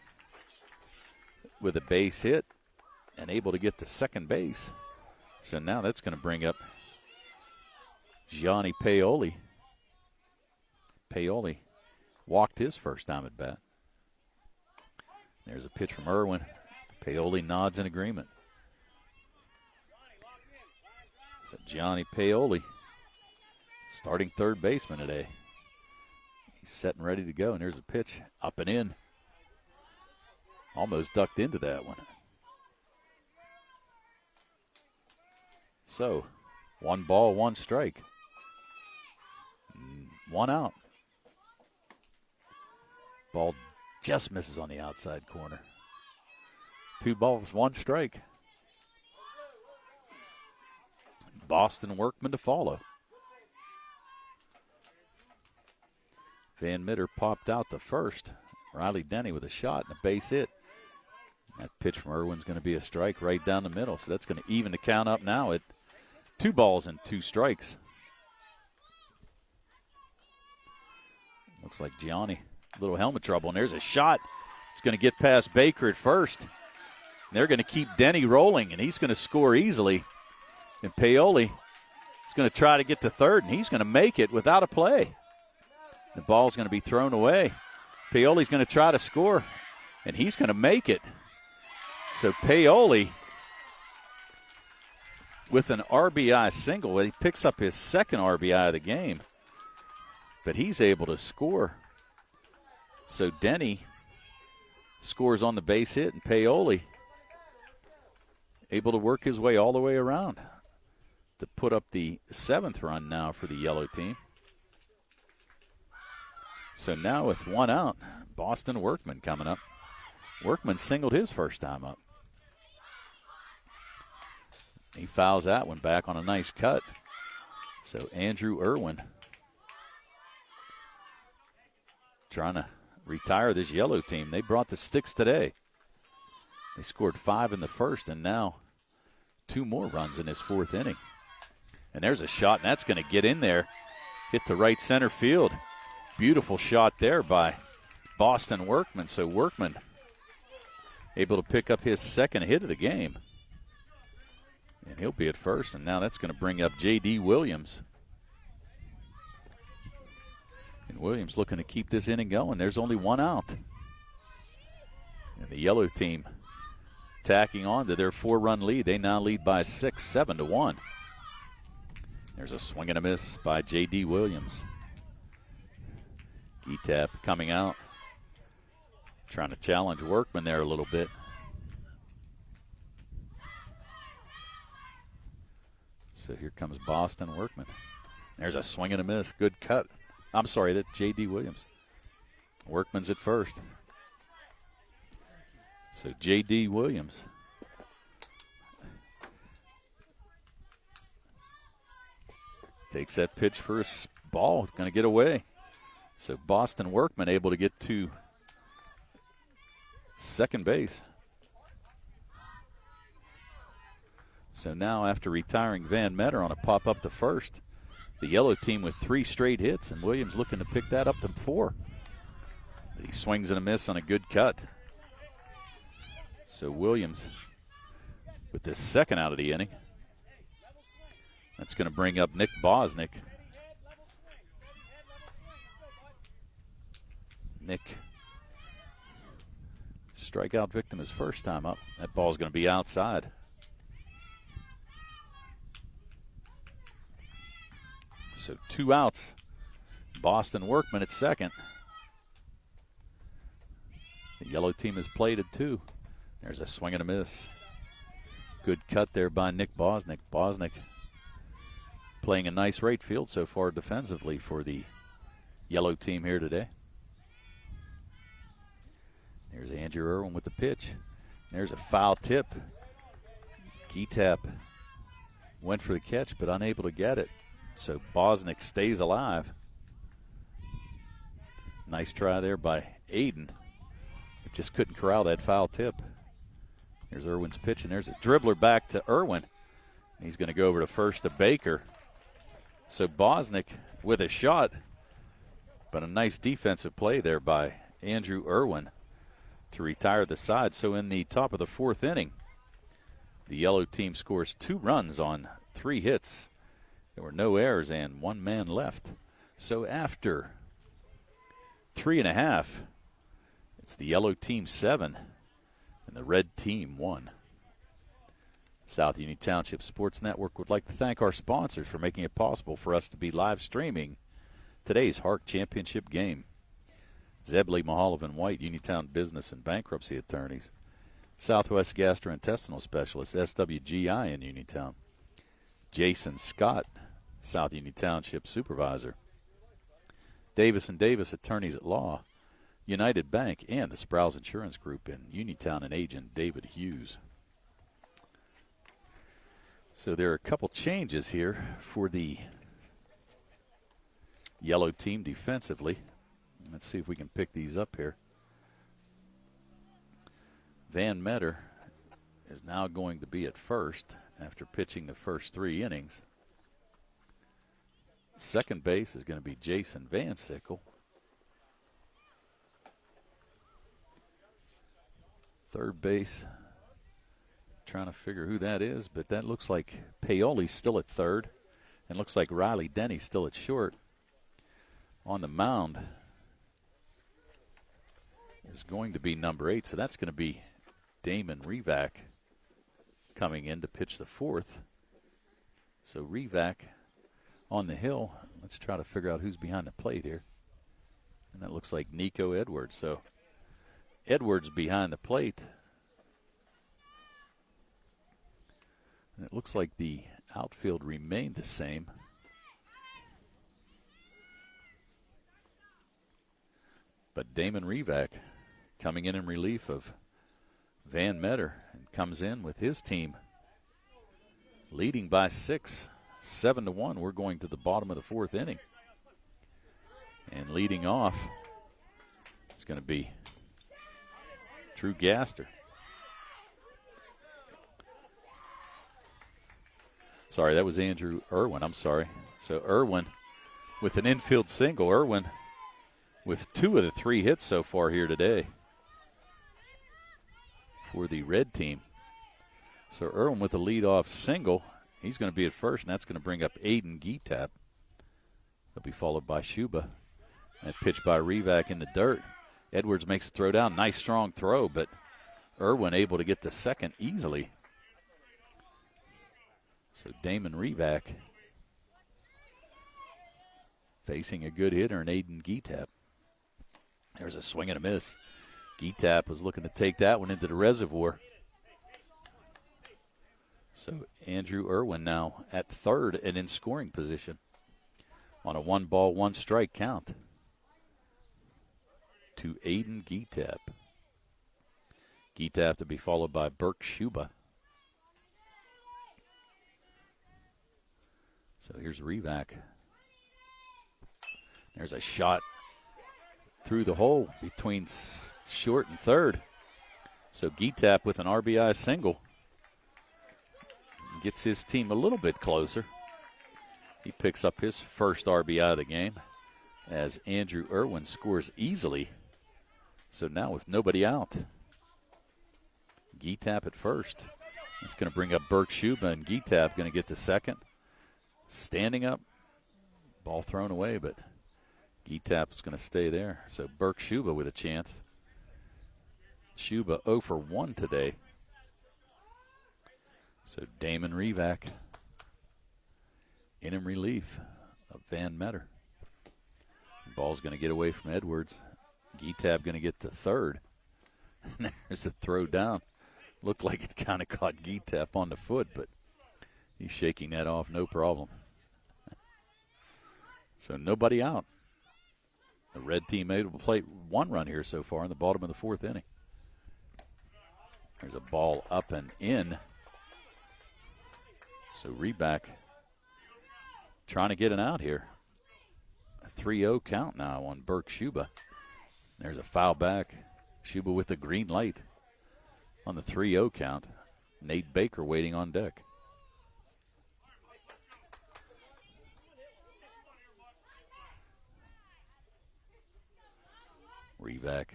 with a base hit and able to get to second base. So now that's going to bring up Gianni Paoli. Paoli walked his first time at bat. There's a pitch from Irwin. Paoli nods in agreement. So Gianni Paoli, starting third baseman today. He's set and ready to go, and there's a pitch up and in. Almost ducked into that one. So, 1 ball, 1 strike. 1 out. Ball just misses on the outside corner. 2 balls, 1 strike. Boston Workman to follow. Van Meter popped out the first. Riley Denny with a shot and a base hit. That pitch from Irwin's going to be a strike right down the middle. So that's going to even the count up now at 2 balls and 2 strikes. Looks like Gianni, a little helmet trouble. And there's a shot. It's going to get past Baker at first. And they're going to keep Denny rolling, and he's going to score easily. And Paoli is going to try to get to third, and he's going to make it without a play. The ball's going to be thrown away. Paoli's going to try to score, and he's going to make it. So Paoli with an RBI single. He picks up his second RBI of the game, but he's able to score. So Denny scores on the base hit, and Paoli able to work his way all the way around to put up the 7th run now for the yellow team. So now with one out, Boston Workman coming up. Workman singled his first time up. He fouls that one back on a nice cut. So Andrew Irwin trying to retire this yellow team. They brought the sticks today. They scored 5 in the first, and now 2 more runs in this 4th inning. And there's a shot, and that's going to get in there, hit the right center field. Beautiful shot there by Boston Workman. So Workman able to pick up his second hit of the game. And he'll be at first, and now that's going to bring up J.D. Williams. And Williams looking to keep this inning going. There's only one out. And the yellow team tacking on to their 4-run lead. They now lead by 6, 7-1. There's a swing and a miss by J.D. Williams. Getap coming out, trying to challenge Workman there a little bit. So here comes Boston Workman. There's a swing and a miss. Good cut. I'm sorry, that's J.D. Williams. Workman's at first. So J.D. Williams takes that pitch for a ball. It's going to get away. So Boston Workman able to get to second base. So now after retiring Van Meter on a pop up to first, the yellow team with 3 straight hits, and Williams looking to pick that up to 4. But he swings and a miss on a good cut. So Williams with the second out of the inning. That's going to bring up Nick Bosnick. Nick, strikeout victim his first time up. That ball's going to be outside. So 2 outs. Boston Workman at second. The yellow team has plated 2. There's a swing and a miss. Good cut there by Nick Bosnick. Bosnick playing a nice right field so far defensively for the yellow team here today. There's Andrew Irwin with the pitch. There's a foul tip. Getap went for the catch but unable to get it. So Bosnick stays alive. Nice try there by Aiden. But just couldn't corral that foul tip. Here's Irwin's pitch, and there's a dribbler back to Irwin. He's going to go over to first to Baker. So Bosnick with a shot, but a nice defensive play there by Andrew Irwin to retire the side. So in the top of the 4th inning, the yellow team scores 2 runs on 3 hits. There were no errors and 1 man left. So after 3.5, it's the yellow team 7 and the red team 1. South Union Township Sports Network would like to thank our sponsors for making it possible for us to be live streaming today's Harc Championship game. Zebley, Mahalovan White, Uniontown Business and Bankruptcy Attorneys. Southwest Gastrointestinal Specialist, SWGI in Uniontown. Jason Scott, South Union Township Supervisor. Davis & Davis Attorneys at Law, United Bank, and the Sprouse Insurance Group in Uniontown and agent David Hughes. So there are a couple changes here for the yellow team defensively. Let's see if we can pick these up here. Van Meter is now going to be at first after pitching the first 3 innings. Second base is going to be Jason Van Sickle. Third base, trying to figure who that is, but that looks like Paoli's still at third, and looks like Riley Denny's still at short. On the mound is going to be number 8, so that's going to be Damon Revac coming in to pitch the 4th. So Revac on the hill. Let's try to figure out who's behind the plate here. And that looks like Nico Edwards. So Edwards behind the plate. And it looks like the outfield remained the same. But Damon Revac coming in relief of Van Meter and comes in with his team leading by 6, 7-1. We're going to the bottom of the 4th inning. And leading off is going to be Drew Gaster. Sorry, that was Andrew Irwin. I'm sorry. So Irwin with an infield single. Irwin with 2 of the 3 hits so far here today for the red team. So Irwin with a leadoff single. He's going to be at first, and that's going to bring up Aiden Geetap. He'll be followed by Shuba. That pitch by Revac in the dirt. Edwards makes a throw down. Nice, strong throw, but Irwin able to get to second easily. So Damon Revac facing a good hitter in Aiden Geetap. There's a swing and a miss. Geetap was looking to take that one into the reservoir. So Andrew Irwin now at third and in scoring position on a 1-ball, 1-strike count to Aiden Geetap. Geetap to be followed by Burke Shuba. So here's Revac. There's a shot through the hole between short and third. So Geetap with an RBI single gets his team a little bit closer. He picks up his first RBI of the game as Andrew Irwin scores easily. So now with nobody out, Geetap at first. It's going to bring up Burke Shuba, and Geetap going to get to second. Standing up, ball thrown away, but Geetap's going to stay there. So Burke Shuba with a chance. Shuba 0 for 1 today. So Damon Revac in relief of Van Meter. Ball's going to get away from Edwards. Geetap going to get to third. There's a throw down. Looked like it kind of caught Geetap on the foot, but he's shaking that off, no problem. So nobody out. The red team able to play 1 run here so far in the bottom of the 4th inning. There's a ball up and in. So Revac trying to get an out here. A 3-0 count now on Burke Shuba. There's a foul back. Shuba with the green light on the 3-0 count. Nate Baker waiting on deck. Revac,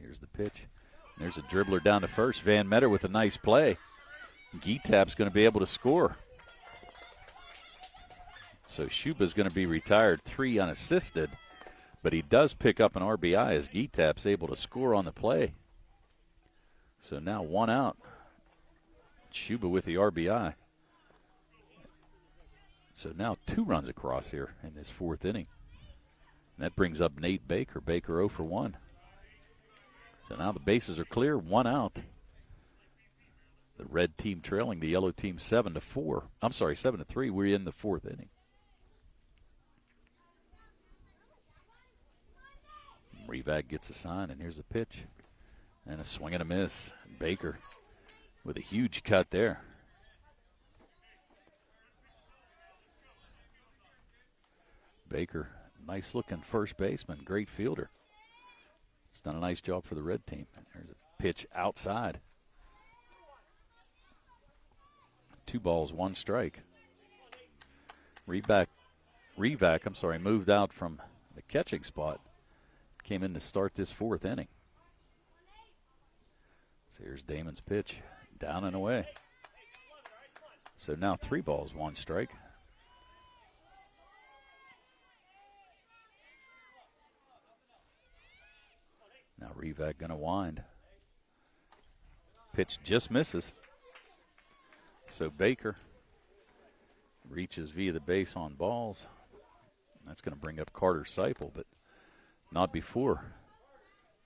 here's the pitch. There's a dribbler down to first. Van Meter with a nice play. Geetap's going to be able to score. So Shuba's going to be retired 3 unassisted, but he does pick up an RBI as Geetap's able to score on the play. So now 1 out. Shuba with the RBI. So now 2 runs across here in this 4th inning. And that brings up Nate Baker. Baker 0 for 1. So now the bases are clear, 1 out. The red team trailing the yellow team 7-4. I'm sorry, 7-3. We're in the 4th inning. Revac gets a sign, and here's a pitch. And a swing and a miss. Baker with a huge cut there. Baker, nice-looking first baseman, great fielder. He's done a nice job for the red team. There's a pitch outside. 2 balls, 1 strike. Revac, moved out from the catching spot. Came in to start this 4th inning. So here's Damon's pitch, down and away. So now 3 balls, 1 strike. Now Revac going to wind. Pitch just misses. So Baker reaches via the base on balls. That's going to bring up Carter Seipel, but not before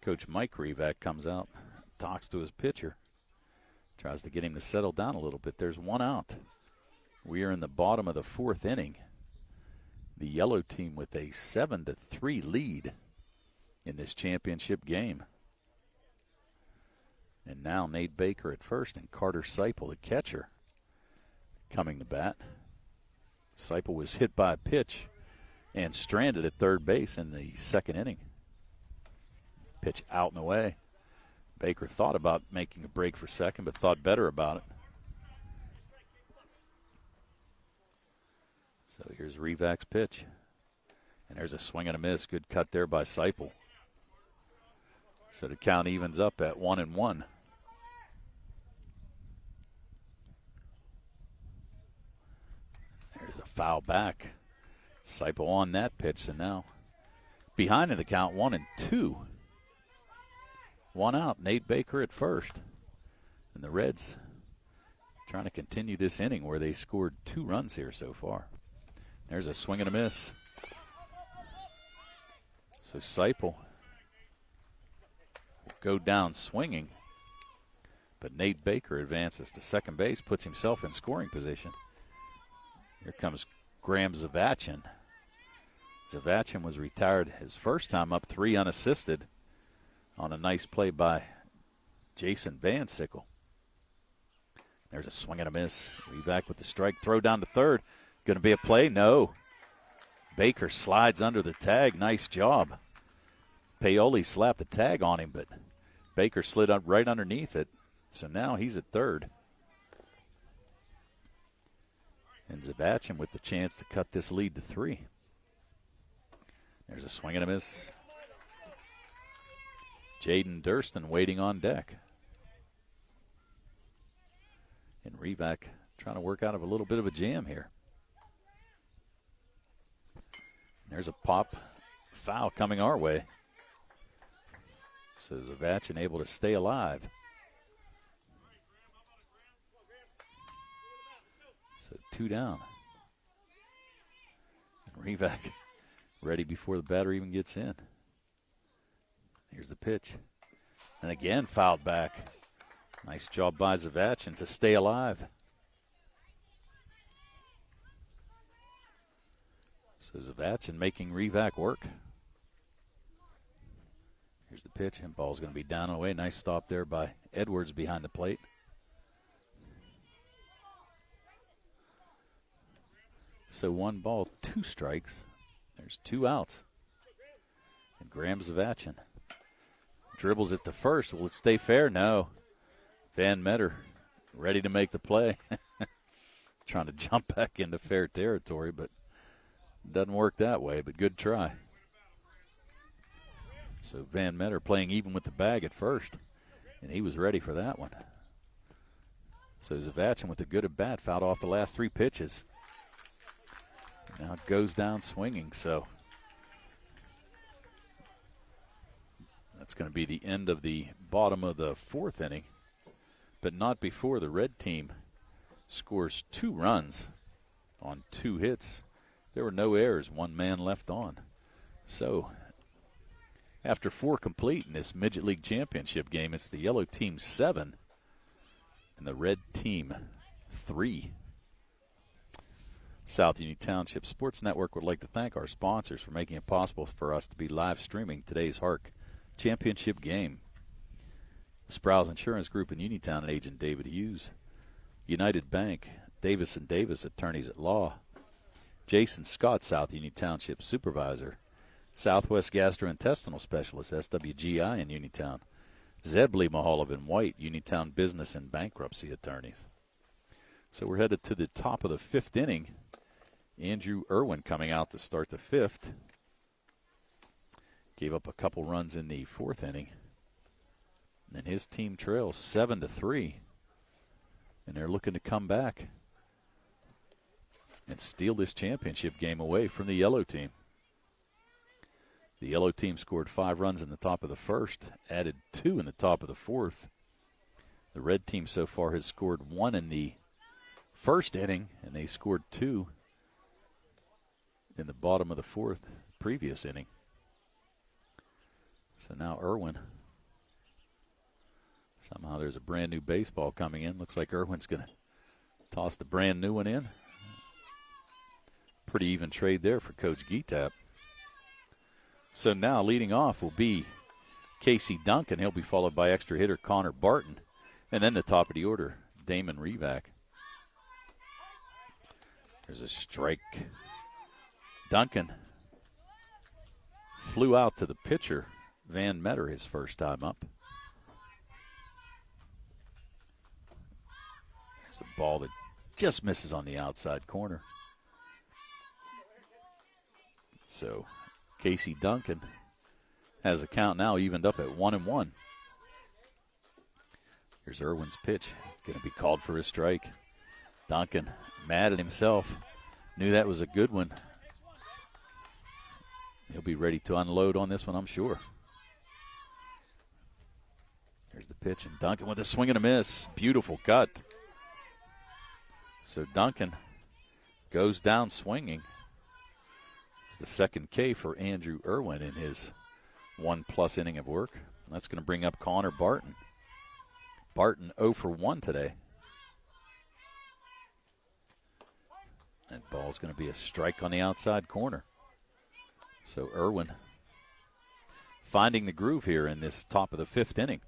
Coach Mike Revac comes out, talks to his pitcher, tries to get him to settle down a little bit. There's 1 out. We are in the bottom of the 4th inning. The yellow team with a 7-3 lead in this championship game. And now Nate Baker at first and Carter Seipel, the catcher, coming to bat. Seipel was hit by a pitch and stranded at third base in the second inning. Pitch out and away. Baker thought about making a break for second, but thought better about it. So here's Revak's pitch. And there's a swing and a miss. Good cut there by Seipel. So the count evens up at 1-1. There's a foul back. Seipel on that pitch, and now behind in the count, 1-2. One out, Nate Baker at first. And the Reds trying to continue this inning where they scored 2 runs here so far. There's a swing and a miss. So Seipel will go down swinging. But Nate Baker advances to second base, puts himself in scoring position. Here comes Graham Zavachin. Zavachin was retired his first time up 3 unassisted on a nice play by Jason Van Sickle. There's a swing and a miss. Revac with the strike, throw down to third. Going to be a play? No. Baker slides under the tag. Nice job. Paoli slapped the tag on him, but Baker slid up right underneath it. So now he's at third. And Zavachin with the chance to cut this lead to 3. There's a swing and a miss. Jaden Durston waiting on deck. And Revac trying to work out of a little bit of a jam here. There's a pop foul coming our way. So Zavachin able to stay alive. So 2 down. And Revac ready before the batter even gets in. Here's the pitch. And again fouled back. Nice job by Zavachin to stay alive. So Zavachin making Revac work. Here's the pitch, and ball's going to be down and away. Nice stop there by Edwards behind the plate. So 1 ball, 2 strikes. There's 2 outs. And Graham Zavachin dribbles it to first. Will it stay fair? No. Van Meter ready to make the play. Trying to jump back into fair territory, but doesn't work that way, but good try. So Van Meter playing even with the bag at first, and he was ready for that one. So Zavachin with a good at bat, fouled off the last 3 pitches. Now it goes down swinging, so that's going to be the end of the bottom of the 4th inning, but not before the red team scores 2 runs on 2 hits. There were no errors, 1 man left on. So after 4 complete in this Midget League Championship game, it's the yellow team 7 and the red team 3. South Union Township Sports Network would like to thank our sponsors for making it possible for us to be live streaming today's Harc Championship game. Sprouse Insurance Group in Uniontown and Agent David Hughes. United Bank, Davis & Davis Attorneys at Law. Jason Scott, South Union Township Supervisor. Southwest Gastrointestinal Specialist, SWGI in Uniontown. Zebley, Maholob and White, Uniontown Business and Bankruptcy Attorneys. So we're headed to the top of the 5th inning. Andrew Irwin coming out to start the 5th. Gave up a couple runs in the 4th inning. And his team trails 7-3. And they're looking to come back and steal this championship game away from the yellow team. The yellow team scored 5 runs in the top of the 1st, added 2 in the top of the 4th. The red team so far has scored 1 in the 1st inning, and they scored 2 in the bottom of the 4th previous inning. So now Irwin. Somehow there's a brand new baseball coming in. Looks like Irwin's going to toss the brand new one in. Pretty even trade there for Coach Geetap. So now leading off will be Casey Duncan. He'll be followed by extra hitter Connor Barton. And then the top of the order, Damon Revac. There's a strike. Duncan flew out to the pitcher, Van Meter, his first time up. There's a ball that just misses on the outside corner. So Casey Duncan has the count now evened up at 1-1. Here's Irwin's pitch. It's going to be called for a strike. Duncan, mad at himself, knew that was a good one. He'll be ready to unload on this one, I'm sure. Here's the pitch, and Duncan with a swing and a miss. Beautiful cut. So Duncan goes down swinging. It's the second K for Andrew Irwin in his 1+ inning of work. That's going to bring up Connor Barton. Barton 0 for 1 today. That ball's going to be a strike on the outside corner. So Irwin finding the groove here in this top of the 5th inning.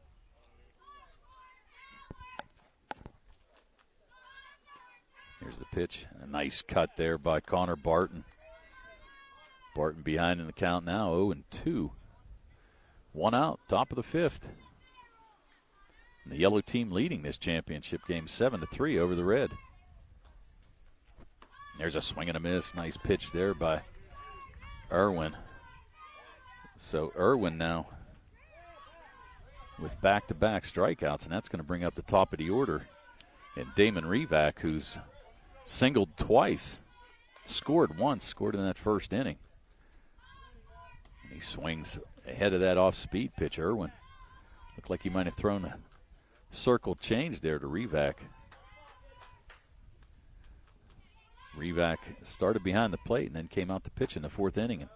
Here's the pitch. A nice cut there by Connor Barton. Barton behind in the count now, 0-2. 1 out, top of the 5th. And the yellow team leading this championship game 7-3 over the red. There's a swing and a miss. Nice pitch there by Irwin. So Irwin now with back-to-back strikeouts, and that's going to bring up the top of the order. And Damon Revac, who's singled twice, scored once, scored in that first inning. And he swings ahead of that off-speed pitch. Irwin looked like he might have thrown a circle change there to Revac. Revac started behind the plate and then came out to pitch in the 4th inning and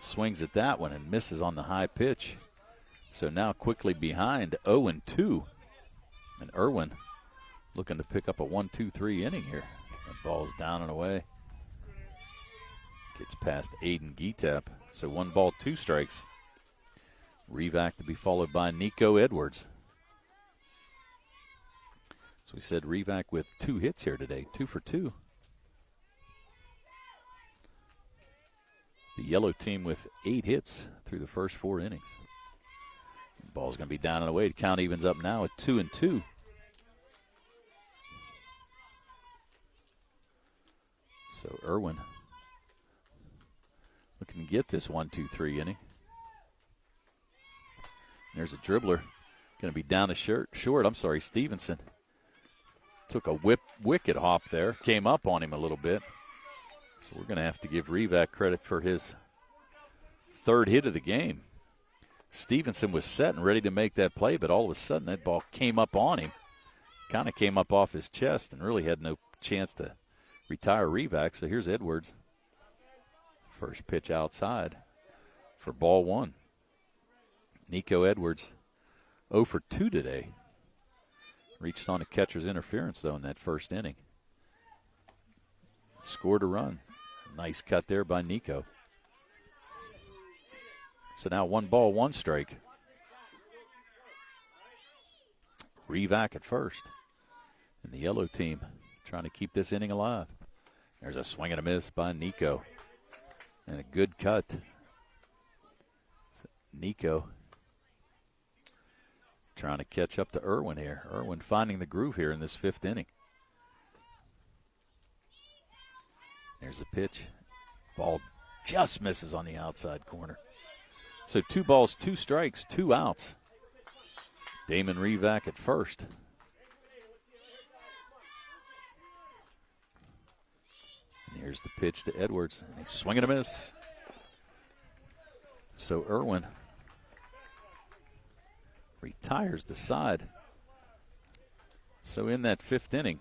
swings at that one and misses on the high pitch. So now quickly behind, 0-2. And Irwin looking to pick up a 1-2-3 inning here. That ball's down and away. Gets past Aiden Gitap. So 1 ball, 2 strikes. Revac to be followed by Nico Edwards. So we said Revac with 2 hits here today, 2 for 2. The yellow team with 8 hits through the first 4 innings. The ball's going to be down and away. The count evens up now at 2-2. So Irwin looking to get this 1-2-3 inning. There's a dribbler going to be down to short. Stevenson took a wicked hop there, came up on him a little bit. So we're going to have to give Revac credit for his 3rd hit of the game. Stevenson was set and ready to make that play, but all of a sudden that ball came up on him. Kind of came up off his chest and really had no chance to retire Revac. So here's Edwards. First pitch outside for ball 1. Nico Edwards 0 for 2 today. Reached on a catcher's interference, though, in that first inning. Scored a run. Nice cut there by Nico. So now 1 ball, 1 strike. Revac at first. And the yellow team trying to keep this inning alive. There's a swing and a miss by Nico. And a good cut. So Nico trying to catch up to Irwin here. Irwin finding the groove here in this 5th inning. There's a pitch. Ball just misses on the outside corner. So 2 balls, 2 strikes, 2 outs. Damon Revac at first. And here's the pitch to Edwards. And he's swinging a miss. So Irwin retires the side. So in that 5th inning,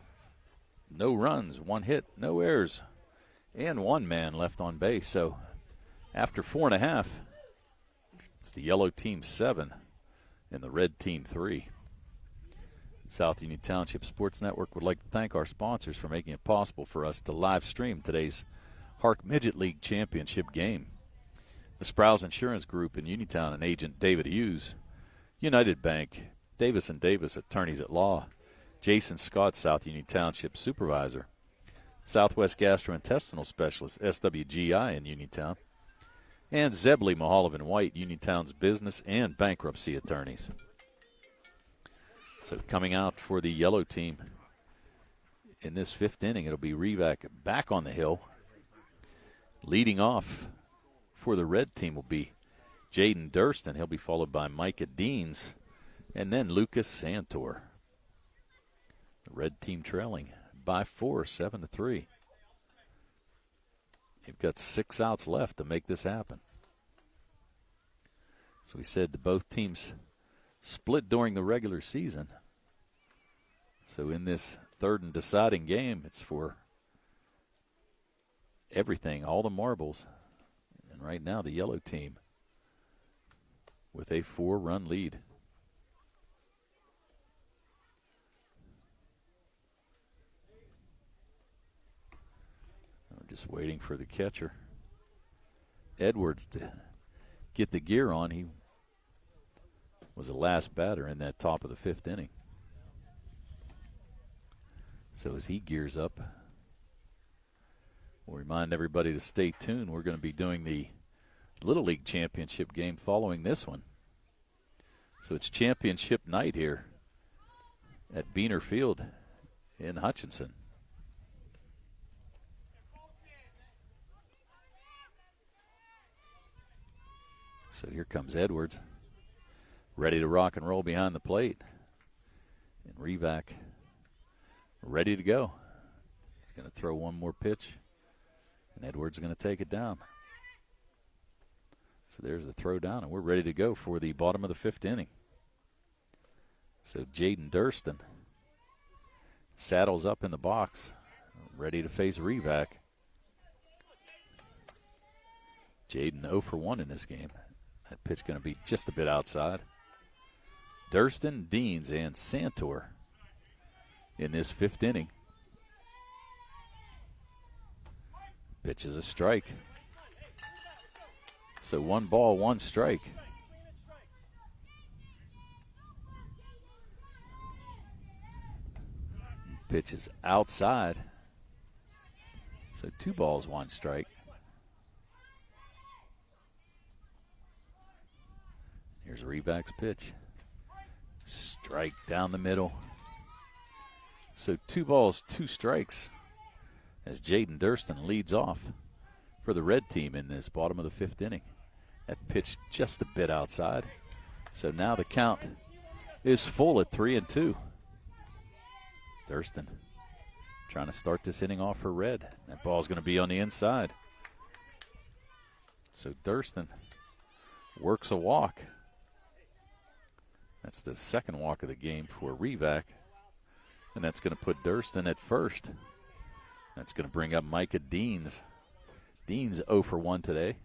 no runs, 1 hit, no errors, and 1 man left on base. So after 4.5, it's the yellow team 7 and the red team 3. South Union Township Sports Network would like to thank our sponsors for making it possible for us to live stream today's Harc Midget League Championship game. the Sprouse Insurance Group in Uniontown and Agent David Hughes. United Bank, Davis & Davis, attorneys at law. Jason Scott, South Union Township Supervisor. Southwest Gastrointestinal Specialist, SWGI in Uniontown. And Zebley, Mahalovan White, Uniontown's business and bankruptcy attorneys. So coming out for the yellow team in this fifth inning, it'll be Revac back on the hill. Leading off for the red team will be Jaden Durston. He'll be followed by Micah Deans and then Lucas Santor. The red team trailing by 4, 7-3. They've got 6 outs left to make this happen. So we said that both teams split during the regular season. So in this third and deciding game, it's for everything, all the marbles. And right now, the yellow team with a 4-run lead. We're just waiting for the catcher, Edwards, to get the gear on. He was the last batter in that top of the fifth inning. So as he gears up, we'll remind everybody to stay tuned. We're going to be doing the Little League Championship game following this one. So it's championship night here at Beaner Field in Hutchinson. So here comes Edwards, ready to rock and roll behind the plate. And Revac ready to go. He's going to throw one more pitch, and Edwards is going to take it down. So there's the throw down, and we're ready to go for the bottom of the fifth inning. So Jaden Durston saddles up in the box, ready to face Revac. Jaden 0 for 1 in this game. That pitch going to be just a bit outside. Durston, Deans, and Santor in this fifth inning. Pitch is a strike. So 1 ball, 1 strike. Pitch is outside. So 2 balls, 1 strike. Here's Revac's pitch. Strike down the middle. So 2 balls, 2 strikes as Jaden Durston leads off for the red team in this bottom of the fifth inning. That pitch just a bit outside. So now the count is full at 3-2. Durston trying to start this inning off for red. That ball's going to be on the inside. So Durston works a walk. That's the second walk of the game for Revac. And that's going to put Durston at first. That's going to bring up Micah Deans. Deans 0 for 1 today.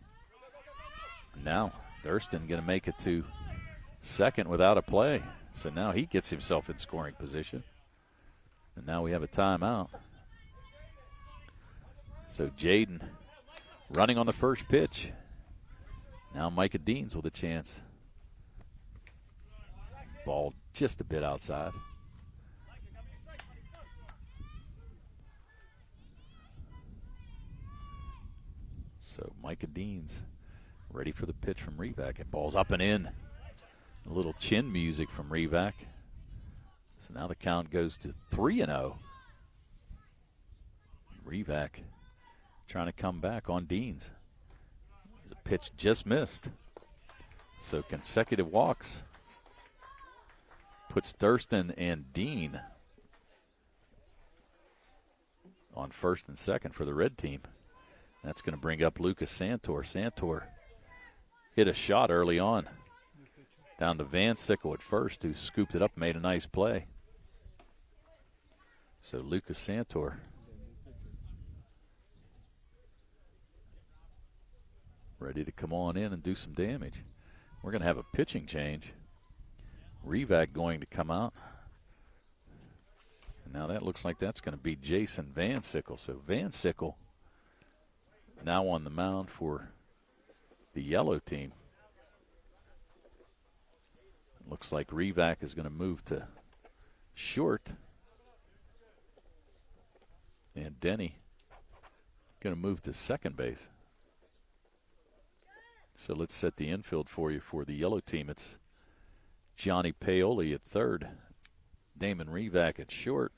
Now Durston going to make it to second without a play. So now he gets himself in scoring position. And now we have a timeout. So Jaden running on the first pitch. Now Micah Deans with a chance. Ball just a bit outside. So Micah Deans ready for the pitch from Revac. And ball's up and in. A little chin music from Revac. So now the count goes to 3-0. Revac trying to come back on Deans. The pitch just missed. So consecutive walks puts Durston and Dean on first and second for the red team. That's going to bring up Lucas Santor. Santor hit a shot early on down to Van Sickle at first, who scooped it up and made a nice play. So Lucas Santor ready to come on in and do some damage. We're going to have a pitching change. Revac going to come out. And now that looks like that's going to be Jason Van Sickle. So Van Sickle now on the mound for the yellow team. Looks like Revac is going to move to short. And Denny going to move to second base. So let's set the infield for you for the yellow team. It's Johnny Paoli at third, Damon Revac at short,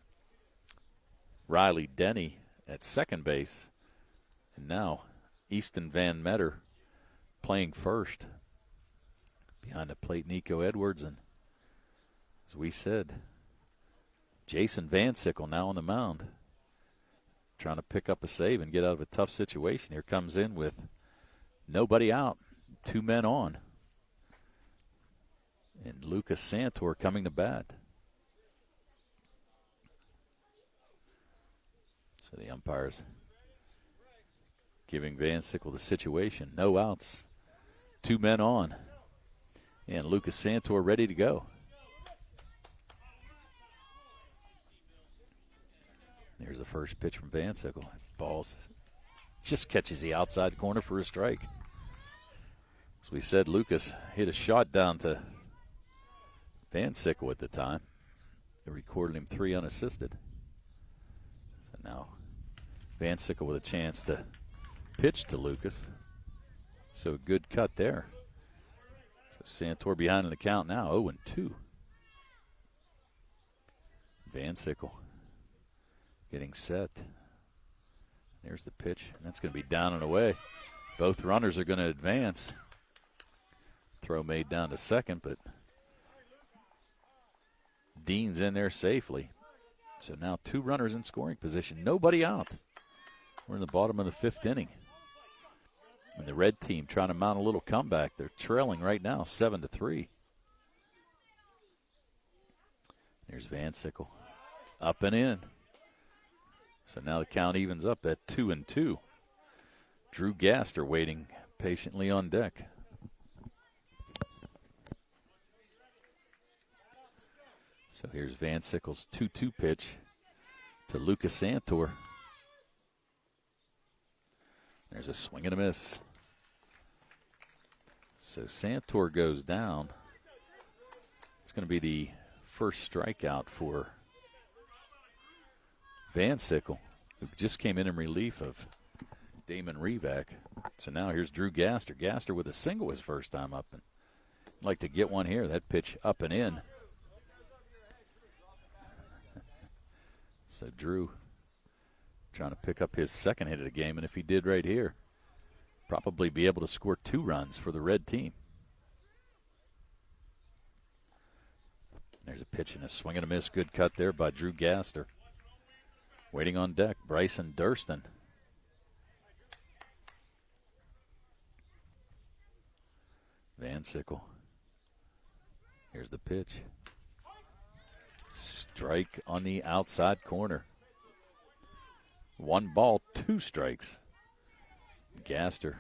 Riley Denny at second base, and now Easton Van Meter playing first. Behind the plate, Nico Edwards, and as we said, Jason Van Sickle now on the mound, trying to pick up a save and get out of a tough situation. Here comes in with nobody out, 2 men on. And Lucas Santor coming to bat. So the umpires giving Van Sickle the situation. No outs, 2 men on. And Lucas Santor ready to go. There's the first pitch from Van Sickle. Balls just catches the outside corner for a strike. As we said, Lucas hit a shot down to Van Sickle at the time. They recorded him 3 unassisted. So now Van Sickle with a chance to pitch to Lucas. So a good cut there. So Santor behind in the count now, 0-2. Van Sickle getting set. There's the pitch, and that's going to be down and away. Both runners are going to advance. Throw made down to second, but Dean's in there safely. So now 2 runners in scoring position. Nobody out. We're in the bottom of the 5th inning. And the red team trying to mount a little comeback. They're trailing right now, 7-3. There's Van Sickle. Up and in. So now the count evens up at 2-2. Drew Gaster waiting patiently on deck. So here's Van Sickle's 2-2 pitch to Lucas Santor. There's a swing and a miss. So Santor goes down. It's going to be the first strikeout for Van Sickle, who just came in relief of Damon Revac. So now here's Drew Gaster. Gaster with a single his first time up. And I'd like to get one here. That pitch up and in. So Drew trying to pick up his second hit of the game, and if he did right here, probably be able to score 2 runs for the red team. There's a pitch and a swing and a miss. Good cut there by Drew Gaster. Waiting on deck, Bryson Durston. Van Sickle. Here's the pitch. Strike on the outside corner. 1 ball, 2 strikes. Gaster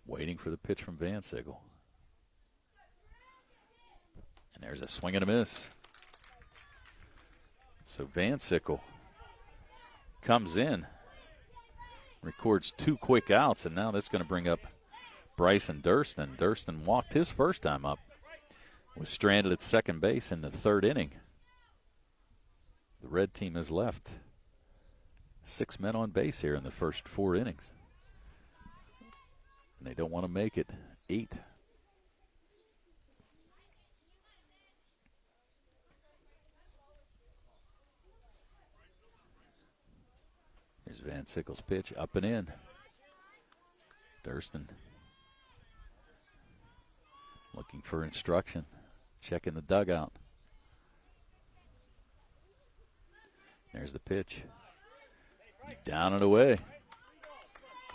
waiting for the pitch from Van Sickle. And there's a swing and a miss. So Van Sickle comes in, records 2 quick outs, and now that's going to bring up Bryson Durston. Durston walked his first time up, was stranded at second base in the 3rd inning. The red team has left 6 men on base here in the first 4 innings. And they don't want to make it 8. Here's Van Sickle's pitch, up and in. Durston looking for instruction, checking the dugout. There's the pitch. Down and away.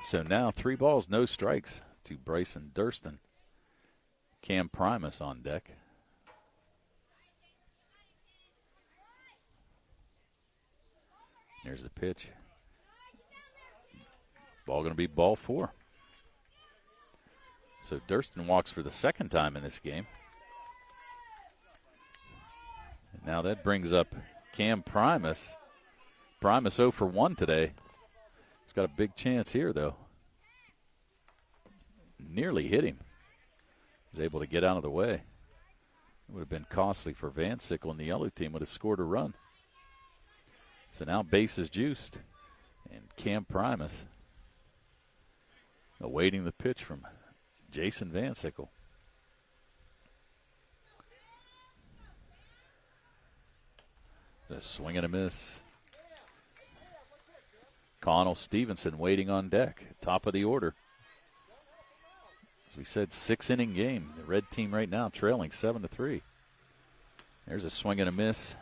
So now 3 balls, no strikes to Bryson Durston. Cam Primus on deck. There's the pitch. Ball going to be ball 4. So Durston walks for the 2nd time in this game. And now that brings up Cam Primus. Primus 0 for 1 today. He's got a big chance here, though. nearly hit him. Was able to get out of the way. It would have been costly for Van Sickle, and the yellow team would have scored a run. So now bases juiced, and Cam Primus awaiting the pitch from Jason Van Sickle. A swing and a miss. Connell Stevenson waiting on deck, top of the order. As we said, 6-inning game. The red team right now trailing 7-3. There's a swing and a miss.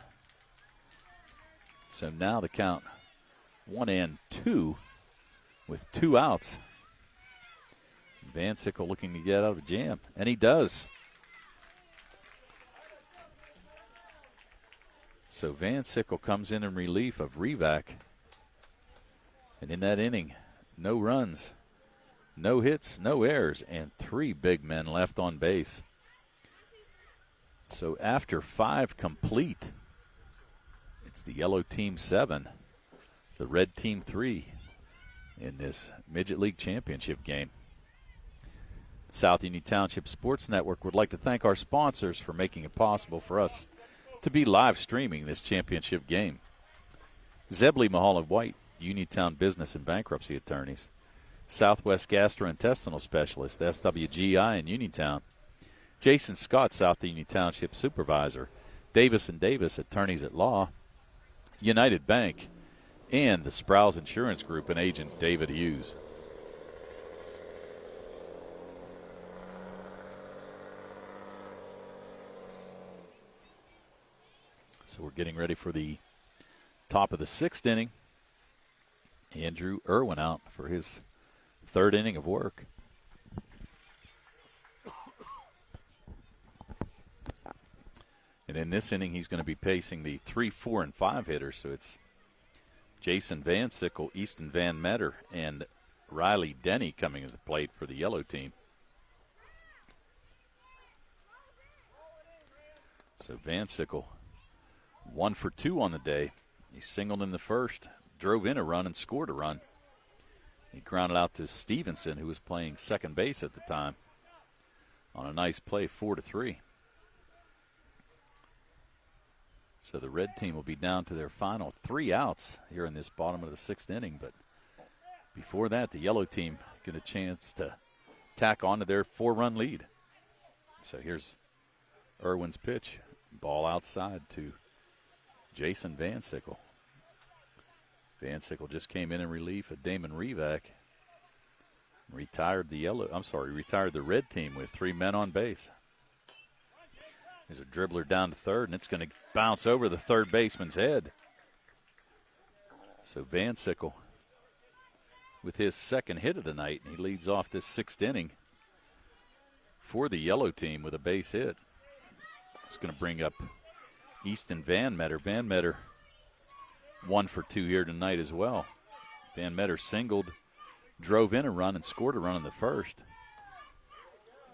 So now the count 1-2 with 2 outs. Van Sickle looking to get out of a jam, and he does. So Van Sickle comes in relief of Revac. And in that inning, no runs, no hits, no errors, and 3 big men left on base. So after 5 complete, it's the yellow team 7, the red team 3 in this Midget League Championship game. South Union Township Sports Network would like to thank our sponsors for making it possible for us to be live streaming this championship game. Zebley Mahal and White, Uniontown Business and Bankruptcy Attorneys. Southwest Gastrointestinal Specialist, SWGI in Uniontown. Jason Scott, South Union Township Supervisor. Davis & Davis, Attorneys at Law. United Bank. And the Sprouse Insurance Group and agent David Hughes. So we're getting ready for the top of the 6th inning. Andrew Irwin out for his 3rd inning of work. And in this inning, he's going to be pacing the 3, 4, and 5 hitters. So it's Jason Van Sickle, Easton Van Metter, and Riley Denny coming to the plate for the yellow team. So Van Sickle, 1 for 2 on the day. He singled in the first, drove in a run, and scored a run. He grounded out to Stevenson, who was playing second base at the time, on a nice play, 4-3. So the red team will be down to their final 3 outs here in this bottom of the 6th inning. But before that, the yellow team get a chance to tack on to their 4-run lead. So here's Irwin's pitch. Ball outside to Jason Van Sickle. Van Sickle just came in relief of Damon Revac. Retired the red team with 3 men on base. There's a dribbler down to third, and it's going to bounce over the third baseman's head. So Van Sickle with his 2nd hit of the night, and he leads off this 6th inning for the yellow team with a base hit. It's going to bring up Easton Van Metter. Van Metter 1 for 2 here tonight as well. Van Metter singled, drove in a run, and scored a run in the first.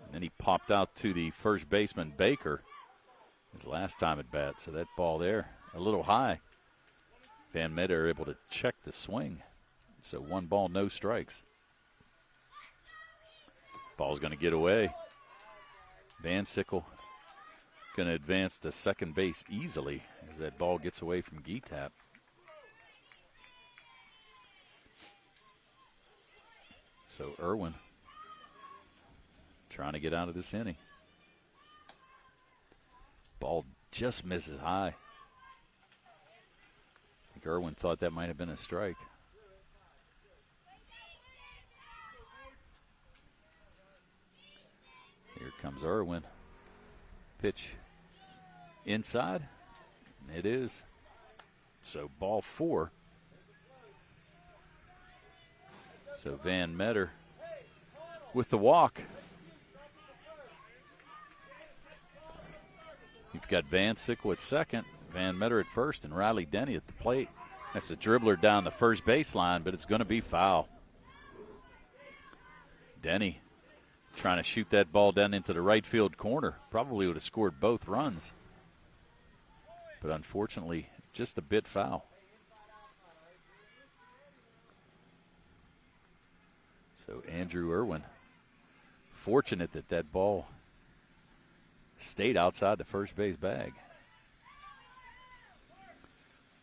And then he popped out to the first baseman, Baker, his last time at bat. So that ball there, a little high. Van Metter able to check the swing. So 1 ball, no strikes. Ball's going to get away. Van Sickle going to advance to second base easily as that ball gets away from Geetap. So Irwin trying to get out of this inning. Ball just misses high. I think Irwin thought that might have been a strike. Here comes Irwin. Pitch inside. It is. So ball 4. So Van Metter with the walk. You've got Van Sickle at second, Van Metter at first, and Riley Denny at the plate. That's a dribbler down the first baseline, but it's going to be foul. Denny trying to shoot that ball down into the right field corner. Probably would have scored both runs. But unfortunately, just a bit foul. So Andrew Irwin fortunate that that ball stayed outside the first base bag.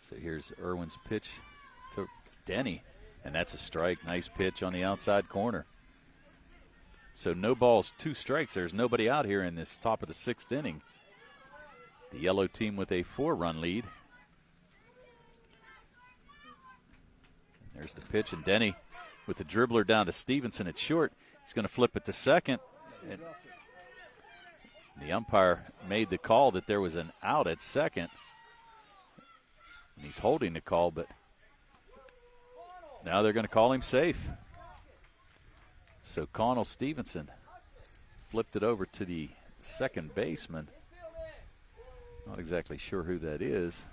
So here's Irwin's pitch to Denny, and that's a strike. Nice pitch on the outside corner. So no balls, 2 strikes. There's nobody out here in this top of the 6th inning. The yellow team with a 4-run lead. There's the pitch, and Denny with the dribbler down to Stevenson at short. He's going to flip it to second. And the umpire made the call that there was an out at second. And he's holding the call, but now they're going to call him safe. So Connell Stevenson flipped it over to the second baseman. Not exactly sure who that is.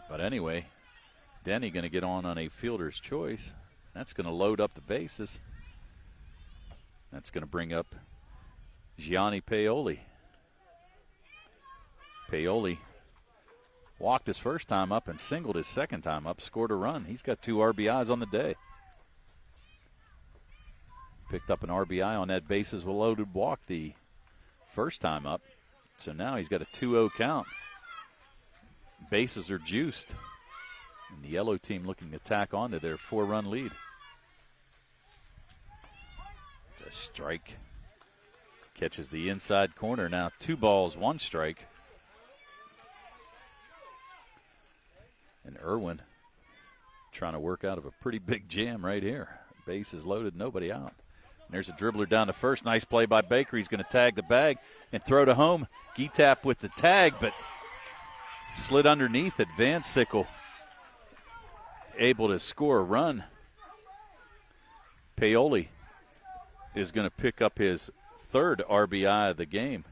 But anyway, Denny going to get on a fielder's choice. That's going to load up the bases. That's going to bring up Gianni Paoli. Paoli walked his first time up and singled his second time up, scored a run. He's got 2 RBIs on the day. Picked up an RBI on that bases loaded walk the first time up. So now he's got a 2-0 count. Bases are juiced. And the yellow team looking to tack on to their 4-run lead. It's a strike. Catches the inside corner. Now 2 balls, 1 strike. And Irwin trying to work out of a pretty big jam right here. Bases loaded, nobody out. And there's a dribbler down to first. Nice play by Baker. He's going to tag the bag and throw to home. Geetap with the tag, but slid underneath it. Van Sickle able to score a run. Paoli is going to pick up his 3rd RBI of the game.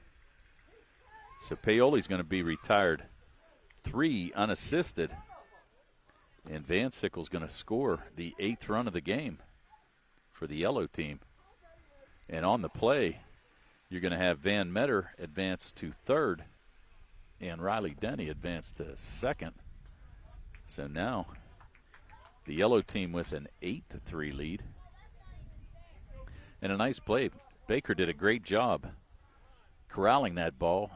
So Paoli's going to be retired 3 unassisted. And Van Sickle's going to score the 8th run of the game for the yellow team. And on the play, you're going to have Van Metter advance to 3rd and Riley Denny advance to 2nd. So now the yellow team with an 8-3 lead. And a nice play. Baker did a great job corralling that ball,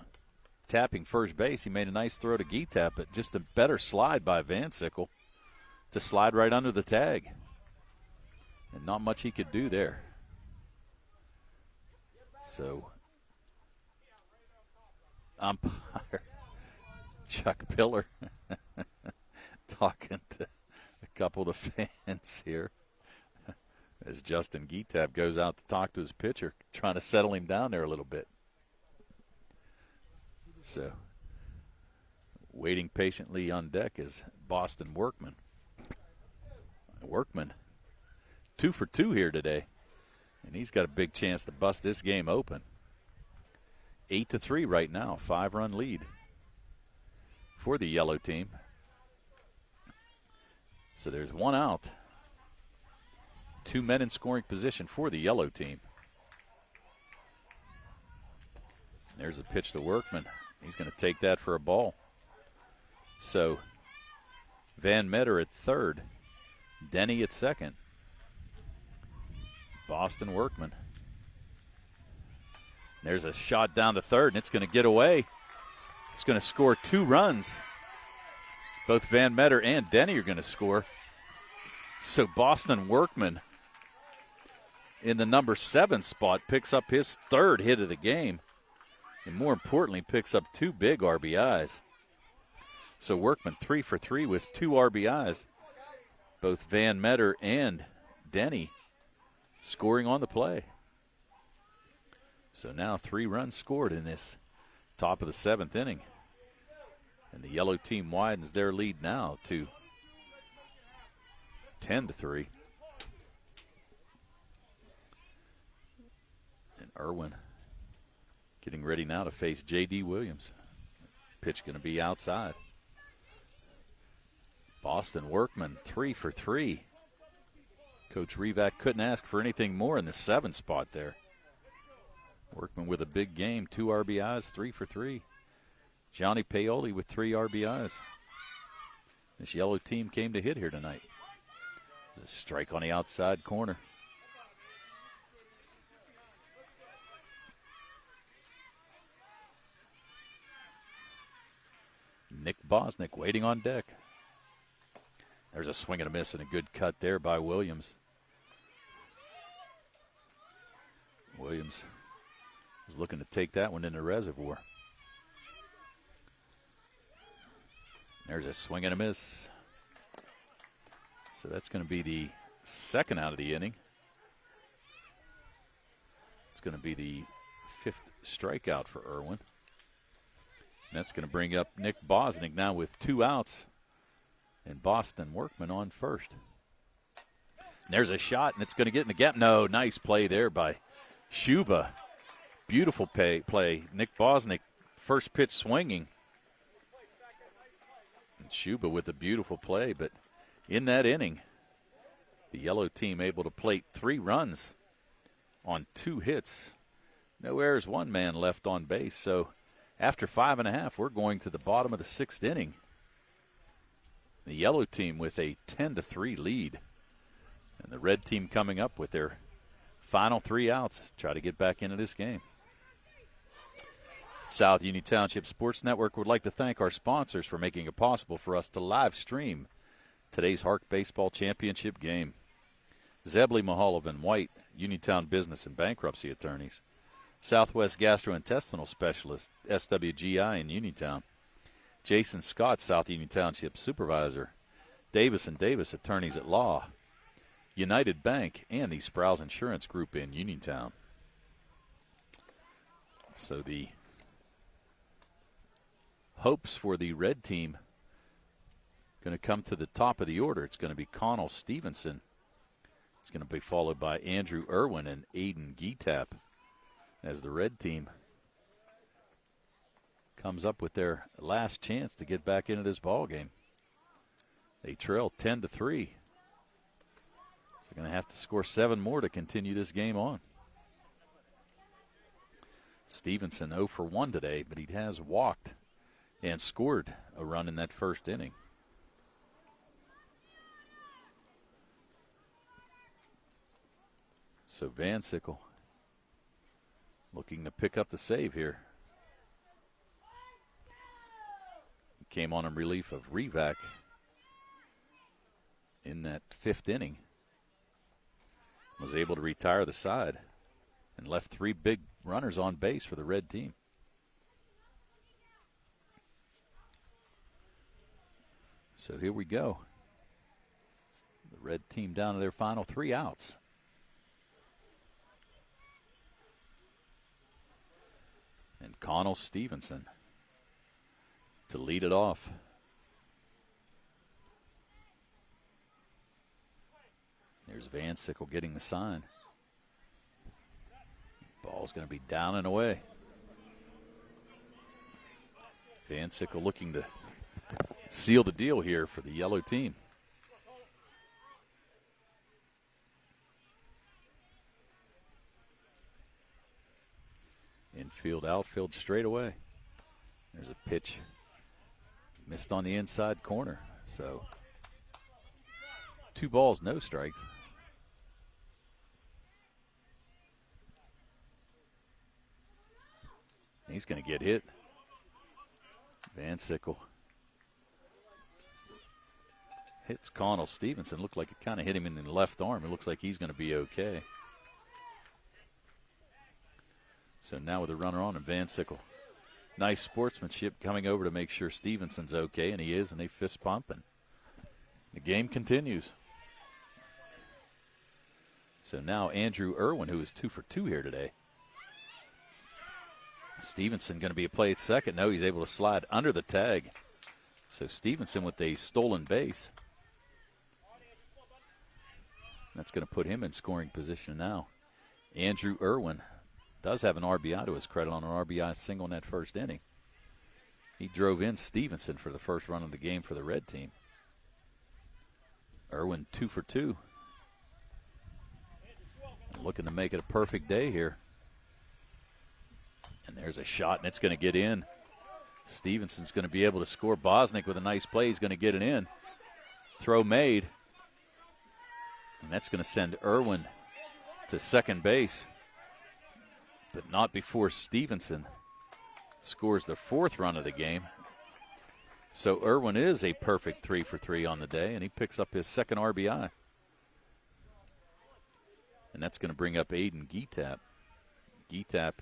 tapping first base. He made a nice throw to Geetap, but just a better slide by Van Sickle to slide right under the tag. And not much he could do there. So, umpire Chuck Pillar talking to a couple of the fans here as Justin Geetap goes out to talk to his pitcher, trying to settle him down there a little bit. So, waiting patiently on deck is Boston Workman. Workman 2 for 2 here today, and he's got a big chance to bust this game open. 8-3 right now, 5-run lead for the yellow team. So there's 1 out. 2 men in scoring position for the yellow team. There's a pitch to Workman. He's going to take that for a ball. So Van Metter at 3rd, Denny at 2nd. Boston Workman. There's a shot down to 3rd, and it's going to get away. It's going to score 2 runs. Both Van Metter and Denny are going to score. So Boston Workman in the number 7 spot picks up his 3rd hit of the game, and more importantly, picks up 2 big RBIs. So Workman 3 for 3 with 2 RBIs. Both Van Metter and Denny scoring on the play. So now 3 runs scored in this top of the 7th inning. And the yellow team widens their lead now to 10-3. And Irwin getting ready now to face J.D. Williams. Pitch going to be outside. Boston Workman 3 for 3. Coach Revac couldn't ask for anything more in the 7 spot there. Workman with a big game, 2 RBIs, 3 for 3. Johnny Paoli with 3 RBIs. This yellow team came to hit here tonight. There's a strike on the outside corner. Nick Bosnick waiting on deck. There's a swing and a miss and a good cut there by Williams. Williams is looking to take that one in the reservoir. There's a swing and a miss. So that's going to be the second out of the inning. It's going to be the 5th strikeout for Irwin. And that's going to bring up Nick Bosnick now with 2 outs. And Boston Workman on first. And there's a shot, and it's going to get in the gap. No, nice play there by Shuba. Beautiful play. Nick Bosnick, first pitch swinging. And Shuba with a beautiful play. But in that inning, the yellow team able to plate 3 runs on 2 hits. No errors, 1 man left on base. So after 5.5, we're going to the bottom of the 6th inning. The yellow team with a 10-3 lead. And the red team coming up with their final 3 outs, try to get back into this game. South Union Township Sports Network would like to thank our sponsors for making it possible for us to live stream today's Harc Baseball Championship game. Zebley, Mahalovan, and White, Uniontown Business and Bankruptcy Attorneys. Southwest Gastrointestinal Specialist, SWGI in Uniontown. Jason Scott, South Union Township Supervisor. Davis & Davis Attorneys at Law. United Bank, and the Sprouse Insurance Group in Uniontown. So the hopes for the red team going to come to the top of the order. It's going to be Connell Stevenson. It's going to be followed by Andrew Irwin and Aiden Geetap as the red team comes up with their last chance to get back into this ball game. They trail 10-3. So they're going to have to score 7 more to continue this game on. Stevenson 0 for 1 today, but he has walked and scored a run in that first inning. So Van Sickle looking to pick up the save here. He came on in relief of Revac in that 5th inning. Was able to retire the side and left 3 big runners on base for the red team. So here we go. The red team down to their final 3 outs. And Connell Stevenson to lead it off. There's Van Sickle getting the sign. Ball's going to be down and away. Van Sickle looking to seal the deal here for the yellow team. Infield, outfield straight away. There's a pitch missed on the inside corner. So 2 balls, no strikes. He's going to get hit. Van Sickle hits Connell Stevenson. Looked like it kind of hit him in the left arm. It looks like he's going to be okay. So now with a runner on and Van Sickle. Nice sportsmanship coming over to make sure Stevenson's okay, and he is, and they fist pump, and the game continues. So now Andrew Irwin, who is 2 for 2 here today. Stevenson going to be a play at second. No, he's able to slide under the tag. So Stevenson with a stolen base. That's going to put him in scoring position now. Andrew Irwin does have an RBI to his credit on an RBI single in that first inning. He drove in Stevenson for the first run of the game for the red team. Irwin 2 for 2. Looking to make it a perfect day here. And there's a shot, and it's going to get in. Stevenson's going to be able to score. Bosnick with a nice play. He's going to get it in. Throw made. And that's going to send Irwin to second base. But not before Stevenson scores the 4th run of the game. So Irwin is a perfect 3 for 3 on the day, and he picks up his second RBI. And that's going to bring up Aiden Geetap. Geetap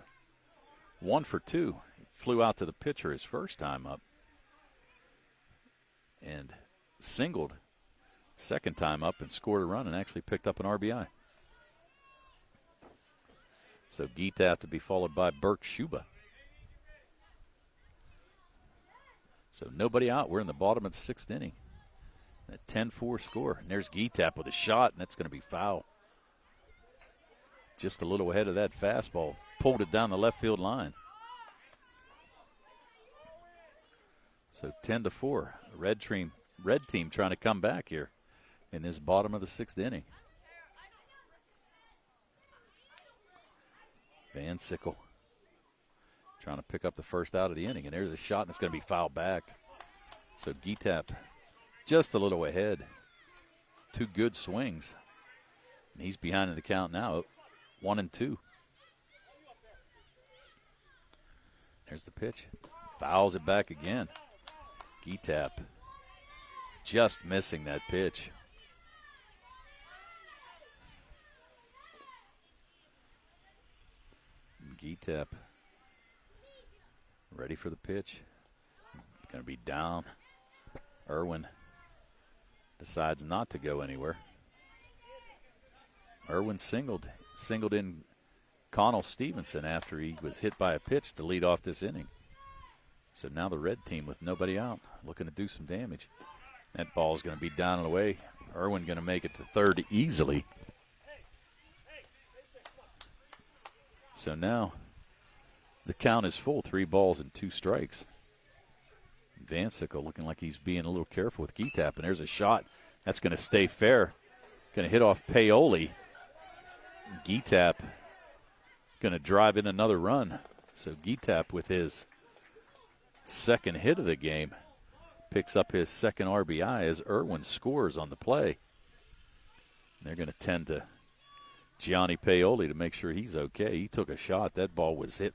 1 for 2. He flew out to the pitcher his first time up. And singled second time up and scored a run and actually picked up an RBI. So Geetap to be followed by Burke Schuba. So nobody out. We're in the bottom of the 6th inning. A 10-4 score. And there's Geetap with a shot, and that's going to be foul. Just a little ahead of that fastball. Pulled it down the left field line. So 10-4. Red team trying to come back here in this bottom of the 6th inning. Van Sickle trying to pick up the first out of the inning. And there's a shot, and it's going to be fouled back. So Geetap just a little ahead. 2 good swings. And he's behind in the count now, 1-2. There's the pitch. Fouls it back again. Geetap just missing that pitch. Geetap ready for the pitch. Going to be down. Irwin decides not to go anywhere. Irwin singled in Connell Stevenson after he was hit by a pitch to lead off this inning. So now the red team with nobody out, looking to do some damage. That ball's going to be down and away. Irwin going to make it to third easily. So now the count is full, 3 balls and 2 strikes. Van Sickle looking like he's being a little careful with Geetap, and there's a shot. That's going to stay fair. Going to hit off Paoli. Geetap going to drive in another run. So Geetap with his second hit of the game picks up his second RBI as Irwin scores on the play. And they're going to tend to Gianni Paoli to make sure he's okay. He took a shot. That ball was hit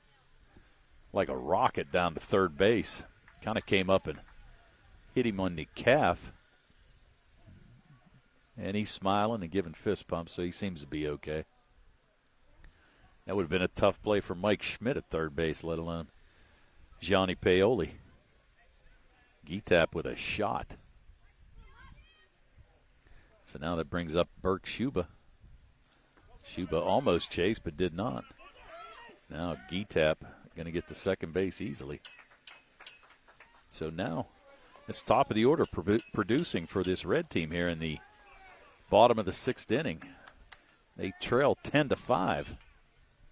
like a rocket down to third base. Kind of came up and hit him on the calf. And he's smiling and giving fist pumps, so he seems to be okay. That would have been a tough play for Mike Schmidt at third base, let alone Gianni Paoli. Geetap with a shot. So now that brings up Burke Schuba. Schuba almost chased but did not. Now Geetap going to get to second base easily. So now it's top of the order producing for this red team here in the bottom of the 6th inning. They trail 10-5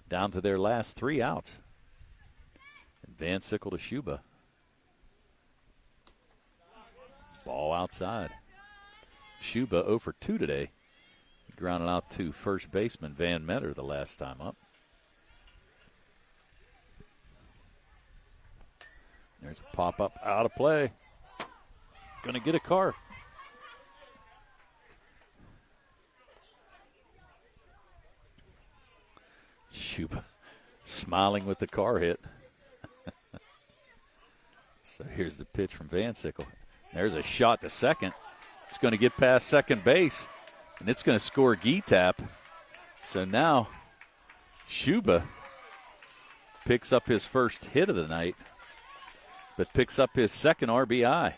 down to their last 3 outs. And Van Sickle to Schuba. Ball outside. Schuba 0 for 2 today. He grounded out to first baseman Van Metter the last time up. There's a pop-up out of play. Going to get a car. Schuba smiling with the car hit. So here's the pitch from Van Sickle. There's a shot to second. It's going to get past second base, and it's going to score Geetap. So now Schuba picks up his first hit of the night, but picks up his second RBI.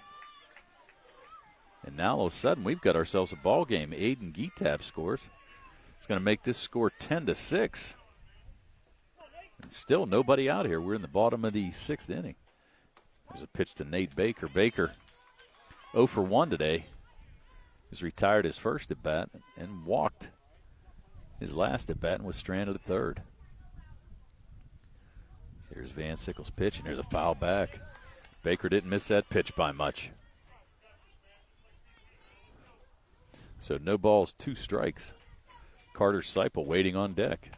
And now all of a sudden we've got ourselves a ball game. Aiden Geetap scores. It's going to make this score 10-6. And still nobody out here. We're in the bottom of the 6th inning. There's a pitch to Nate Baker. Baker 0 for 1 today. He's retired his first at bat and walked his last at bat and was stranded at third. So here's Van Sickle's pitch, and there's a foul back. Baker didn't miss that pitch by much. So no balls, 2 strikes. Carter Seipel waiting on deck.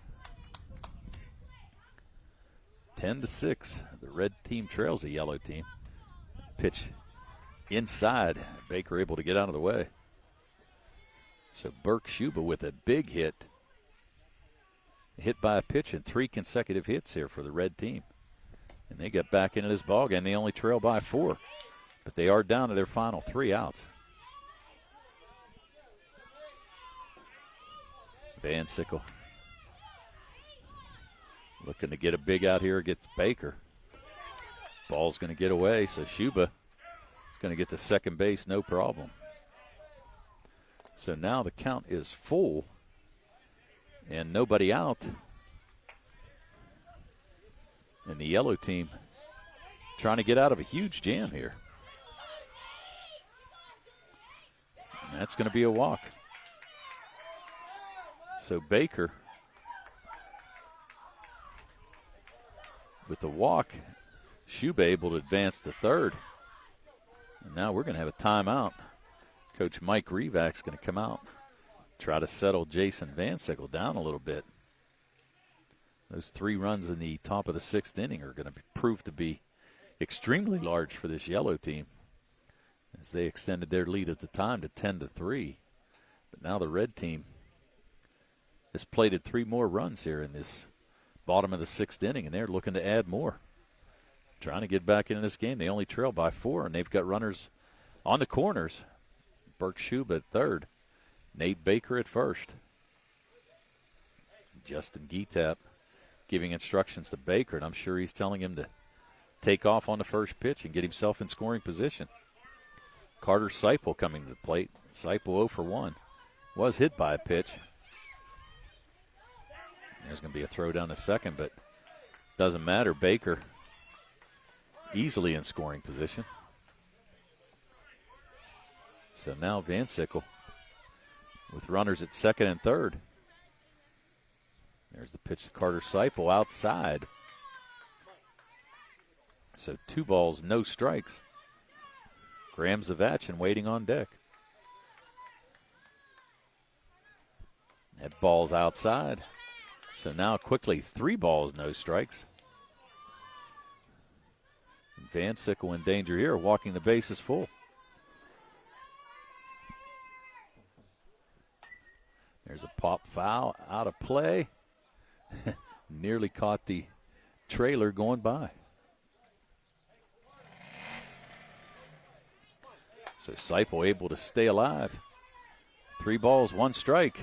10-6. The red team trails the yellow team. Pitch inside. Baker able to get out of the way. So Burke Schuba with a big hit. Hit by a pitch and 3 consecutive hits here for the red team. And they get back into this ballgame. They only trail by 4. But they are down to their final 3 outs. Van Sickle looking to get a big out here against Baker. Ball's going to get away, so Shuba is going to get to second base, no problem. So now the count is full and nobody out. And the yellow team trying to get out of a huge jam here. And that's going to be a walk. So Baker with the walk, Shuba able to advance to third. And now we're going to have a timeout. Coach Mike Revak's going to come out, try to settle Jason Van Sickle down a little bit. Those 3 runs in the top of the 6th inning are going to prove to be extremely large for this yellow team as they extended their lead at the time to 10-3. But now the red team has plated 3 more runs here in this bottom of the 6th inning, and they're looking to add more. Trying to get back into this game. They only trail by 4, and they've got runners on the corners. Burke Shuba at third. Nate Baker at first. Justin Geetap giving instructions to Baker, and I'm sure he's telling him to take off on the first pitch and get himself in scoring position. Carter Seipel coming to the plate. Seipel 0 for 1. Was hit by a pitch. There's going to be a throw down to second, but doesn't matter. Baker easily in scoring position. So now Van Sickle with runners at second and third. There's the pitch to Carter Seipel outside. So 2 balls, no strikes. Graham Zavachin waiting on deck. That ball's outside. So now quickly 3 balls, no strikes. Van Sickle in danger here, walking the bases full. There's a pop foul out of play. Nearly caught the trailer going by. So Seipel able to stay alive. 3 balls, 1 strike.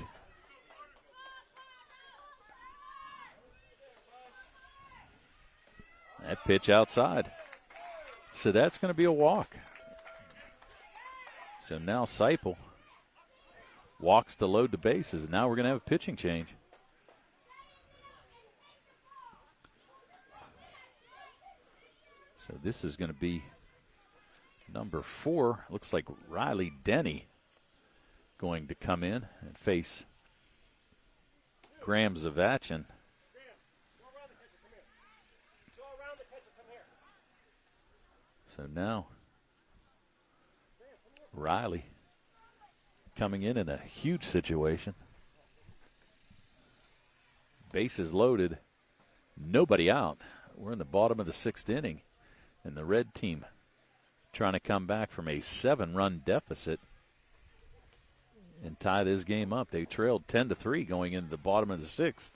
That pitch outside. So that's going to be a walk. So now Seipel walks to load the bases. Now we're going to have a pitching change. So this is going to be number 4. Looks like Riley Denny going to come in and face Graham Zavachin. So now Riley coming in a huge situation. Bases loaded, nobody out. We're in the bottom of the 6th inning, and the red team trying to come back from a 7-run deficit and tie this game up. They trailed 10-3 going into the bottom of the 6th.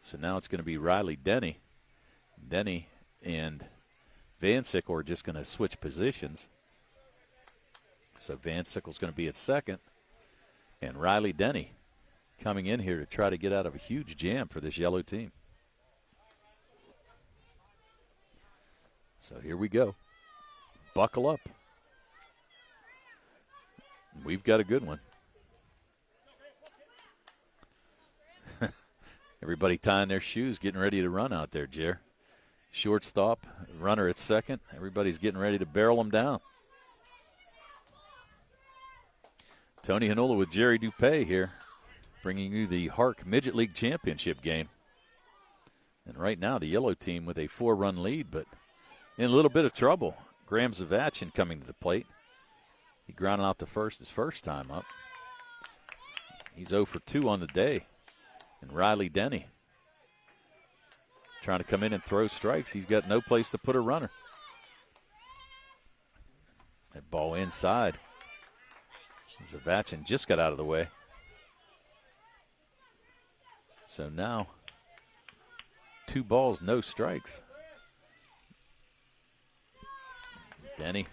So now it's going to be Riley Denny. Denny and Van Sickle are just going to switch positions. So Van Sickle's going to be at second. And Riley Denny coming in here to try to get out of a huge jam for this yellow team. So here we go. Buckle up. We've got a good one. Everybody tying their shoes, getting ready to run out there, Jer. Shortstop, runner at second. Everybody's getting ready to barrel them down. Tony Hanola with Jerry Dupay here, bringing you the Harc Midget League Championship game. And right now, the yellow team with a 4-run lead, but in a little bit of trouble. Graham Zavachin coming to the plate. He grounded out to first his first time up. He's 0 for 2 on the day. And Riley Denny trying to come in and throw strikes. He's got no place to put a runner. That ball inside. Zavachin just got out of the way. So now, 2 balls, no strikes. Denny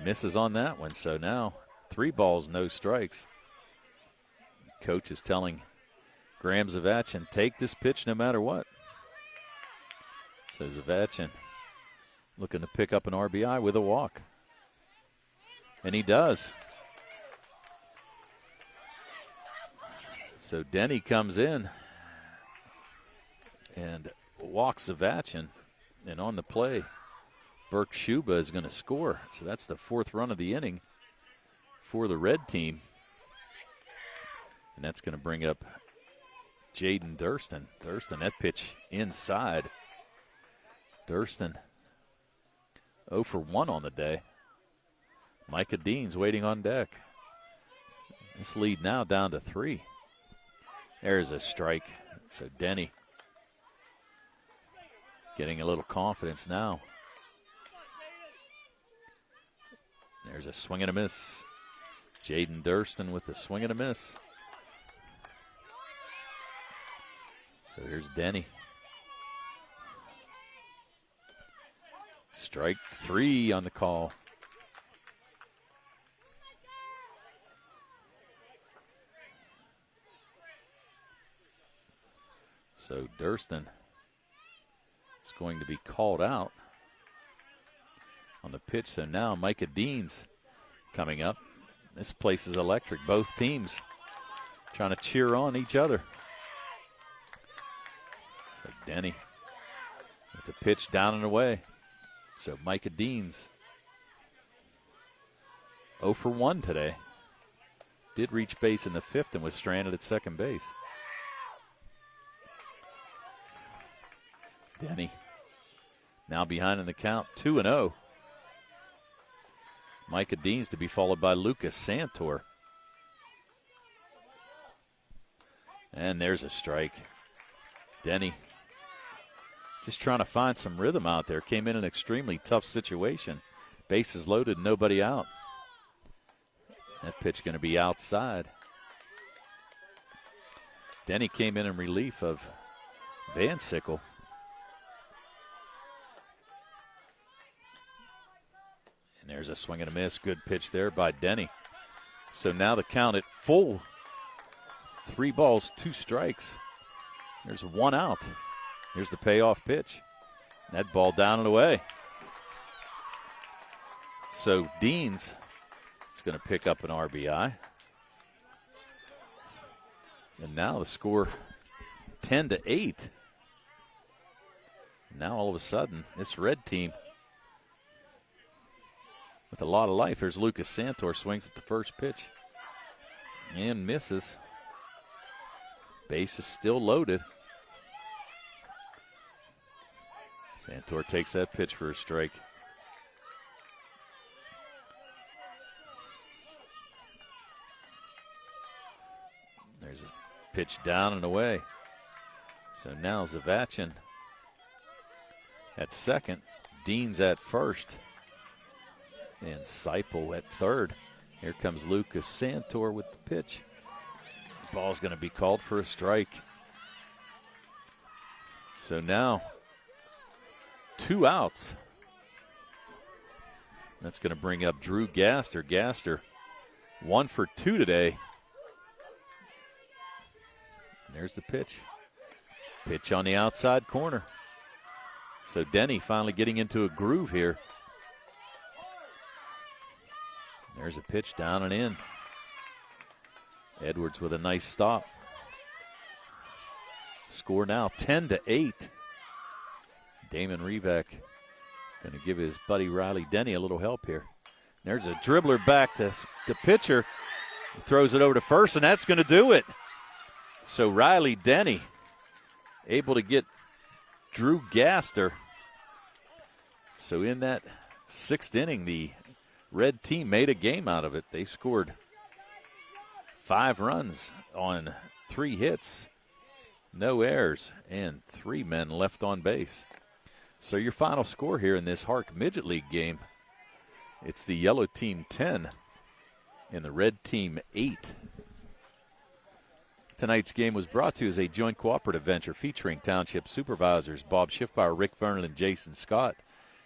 misses on that one, so now 3 balls, no strikes. Coach is telling Graham Zavachin, take this pitch no matter what. So Zavachin looking to pick up an RBI with a walk. And he does. So Denny comes in and walks Zavachin. And on the play, Burke Shuba is going to score. So that's the 4th run of the inning for the red team. And that's going to bring up Jaden Durston. Durston, that pitch inside. Durston 0 for 1 on the day. Micah Dean's waiting on deck. This lead now down to 3. There's a strike. So Denny getting a little confidence now. There's a swing and a miss. Jaden Durston with the swing and a miss. So here's Denny. Strike 3 on the call. So Durston is going to be called out on the pitch. So now Micah Dean's coming up. This place is electric. Both teams trying to cheer on each other. So Denny with the pitch down and away. So Micah Dean's 0 for 1 today. Did reach base in the 5th and was stranded at second base. Denny now behind in the count, 2-0. Micah Dean's to be followed by Lucas Santor. And there's a strike. Denny just trying to find some rhythm out there. Came in an extremely tough situation. Bases loaded, nobody out. That pitch going to be outside. Denny came in relief of Van Sickle. And there's a swing and a miss. Good pitch there by Denny. So now the count at full. 3 balls, 2 strikes. There's 1 out. Here's the payoff pitch. That ball down and away. So Deans is going to pick up an RBI. And now the score 10-8. Now all of a sudden, this red team with a lot of life. There's Lucas Santor, swings at the first pitch and misses. Base is still loaded. Santor takes that pitch for a strike. There's a pitch down and away. So now Zavachin at second, Dean's at first, and Seipel at third. Here comes Lucas Santor with the pitch. Ball's going to be called for a strike. So now 2 outs. That's going to bring up Drew Gaster. Gaster 1 for 2 today. And there's the pitch. Pitch on the outside corner. So Denny finally getting into a groove here. There's a pitch down and in. Edwards with a nice stop. Score now 10-8. Damon Revac going to give his buddy Riley Denny a little help here. There's a dribbler back to the pitcher. He throws it over to first, and that's going to do it. So Riley Denny able to get Drew Gaster. So in that 6th inning, the red team made a game out of it. They scored 5 runs on 3 hits, no errors, and 3 men left on base. So your final score here in this Harc Midget League game, it's the yellow team 10 and the red team 8. Tonight's game was brought to you as a joint cooperative venture featuring Township Supervisors Bob Schiffbauer, Rick Vernon, and Jason Scott.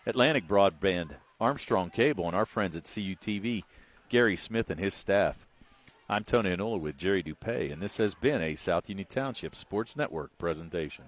Atlantic Broadband Armstrong Cable and our friends at CUTV, Gary Smith and his staff. I'm Tony Anola with Jerry Dupay, and this has been a South Union Township Sports Network presentation.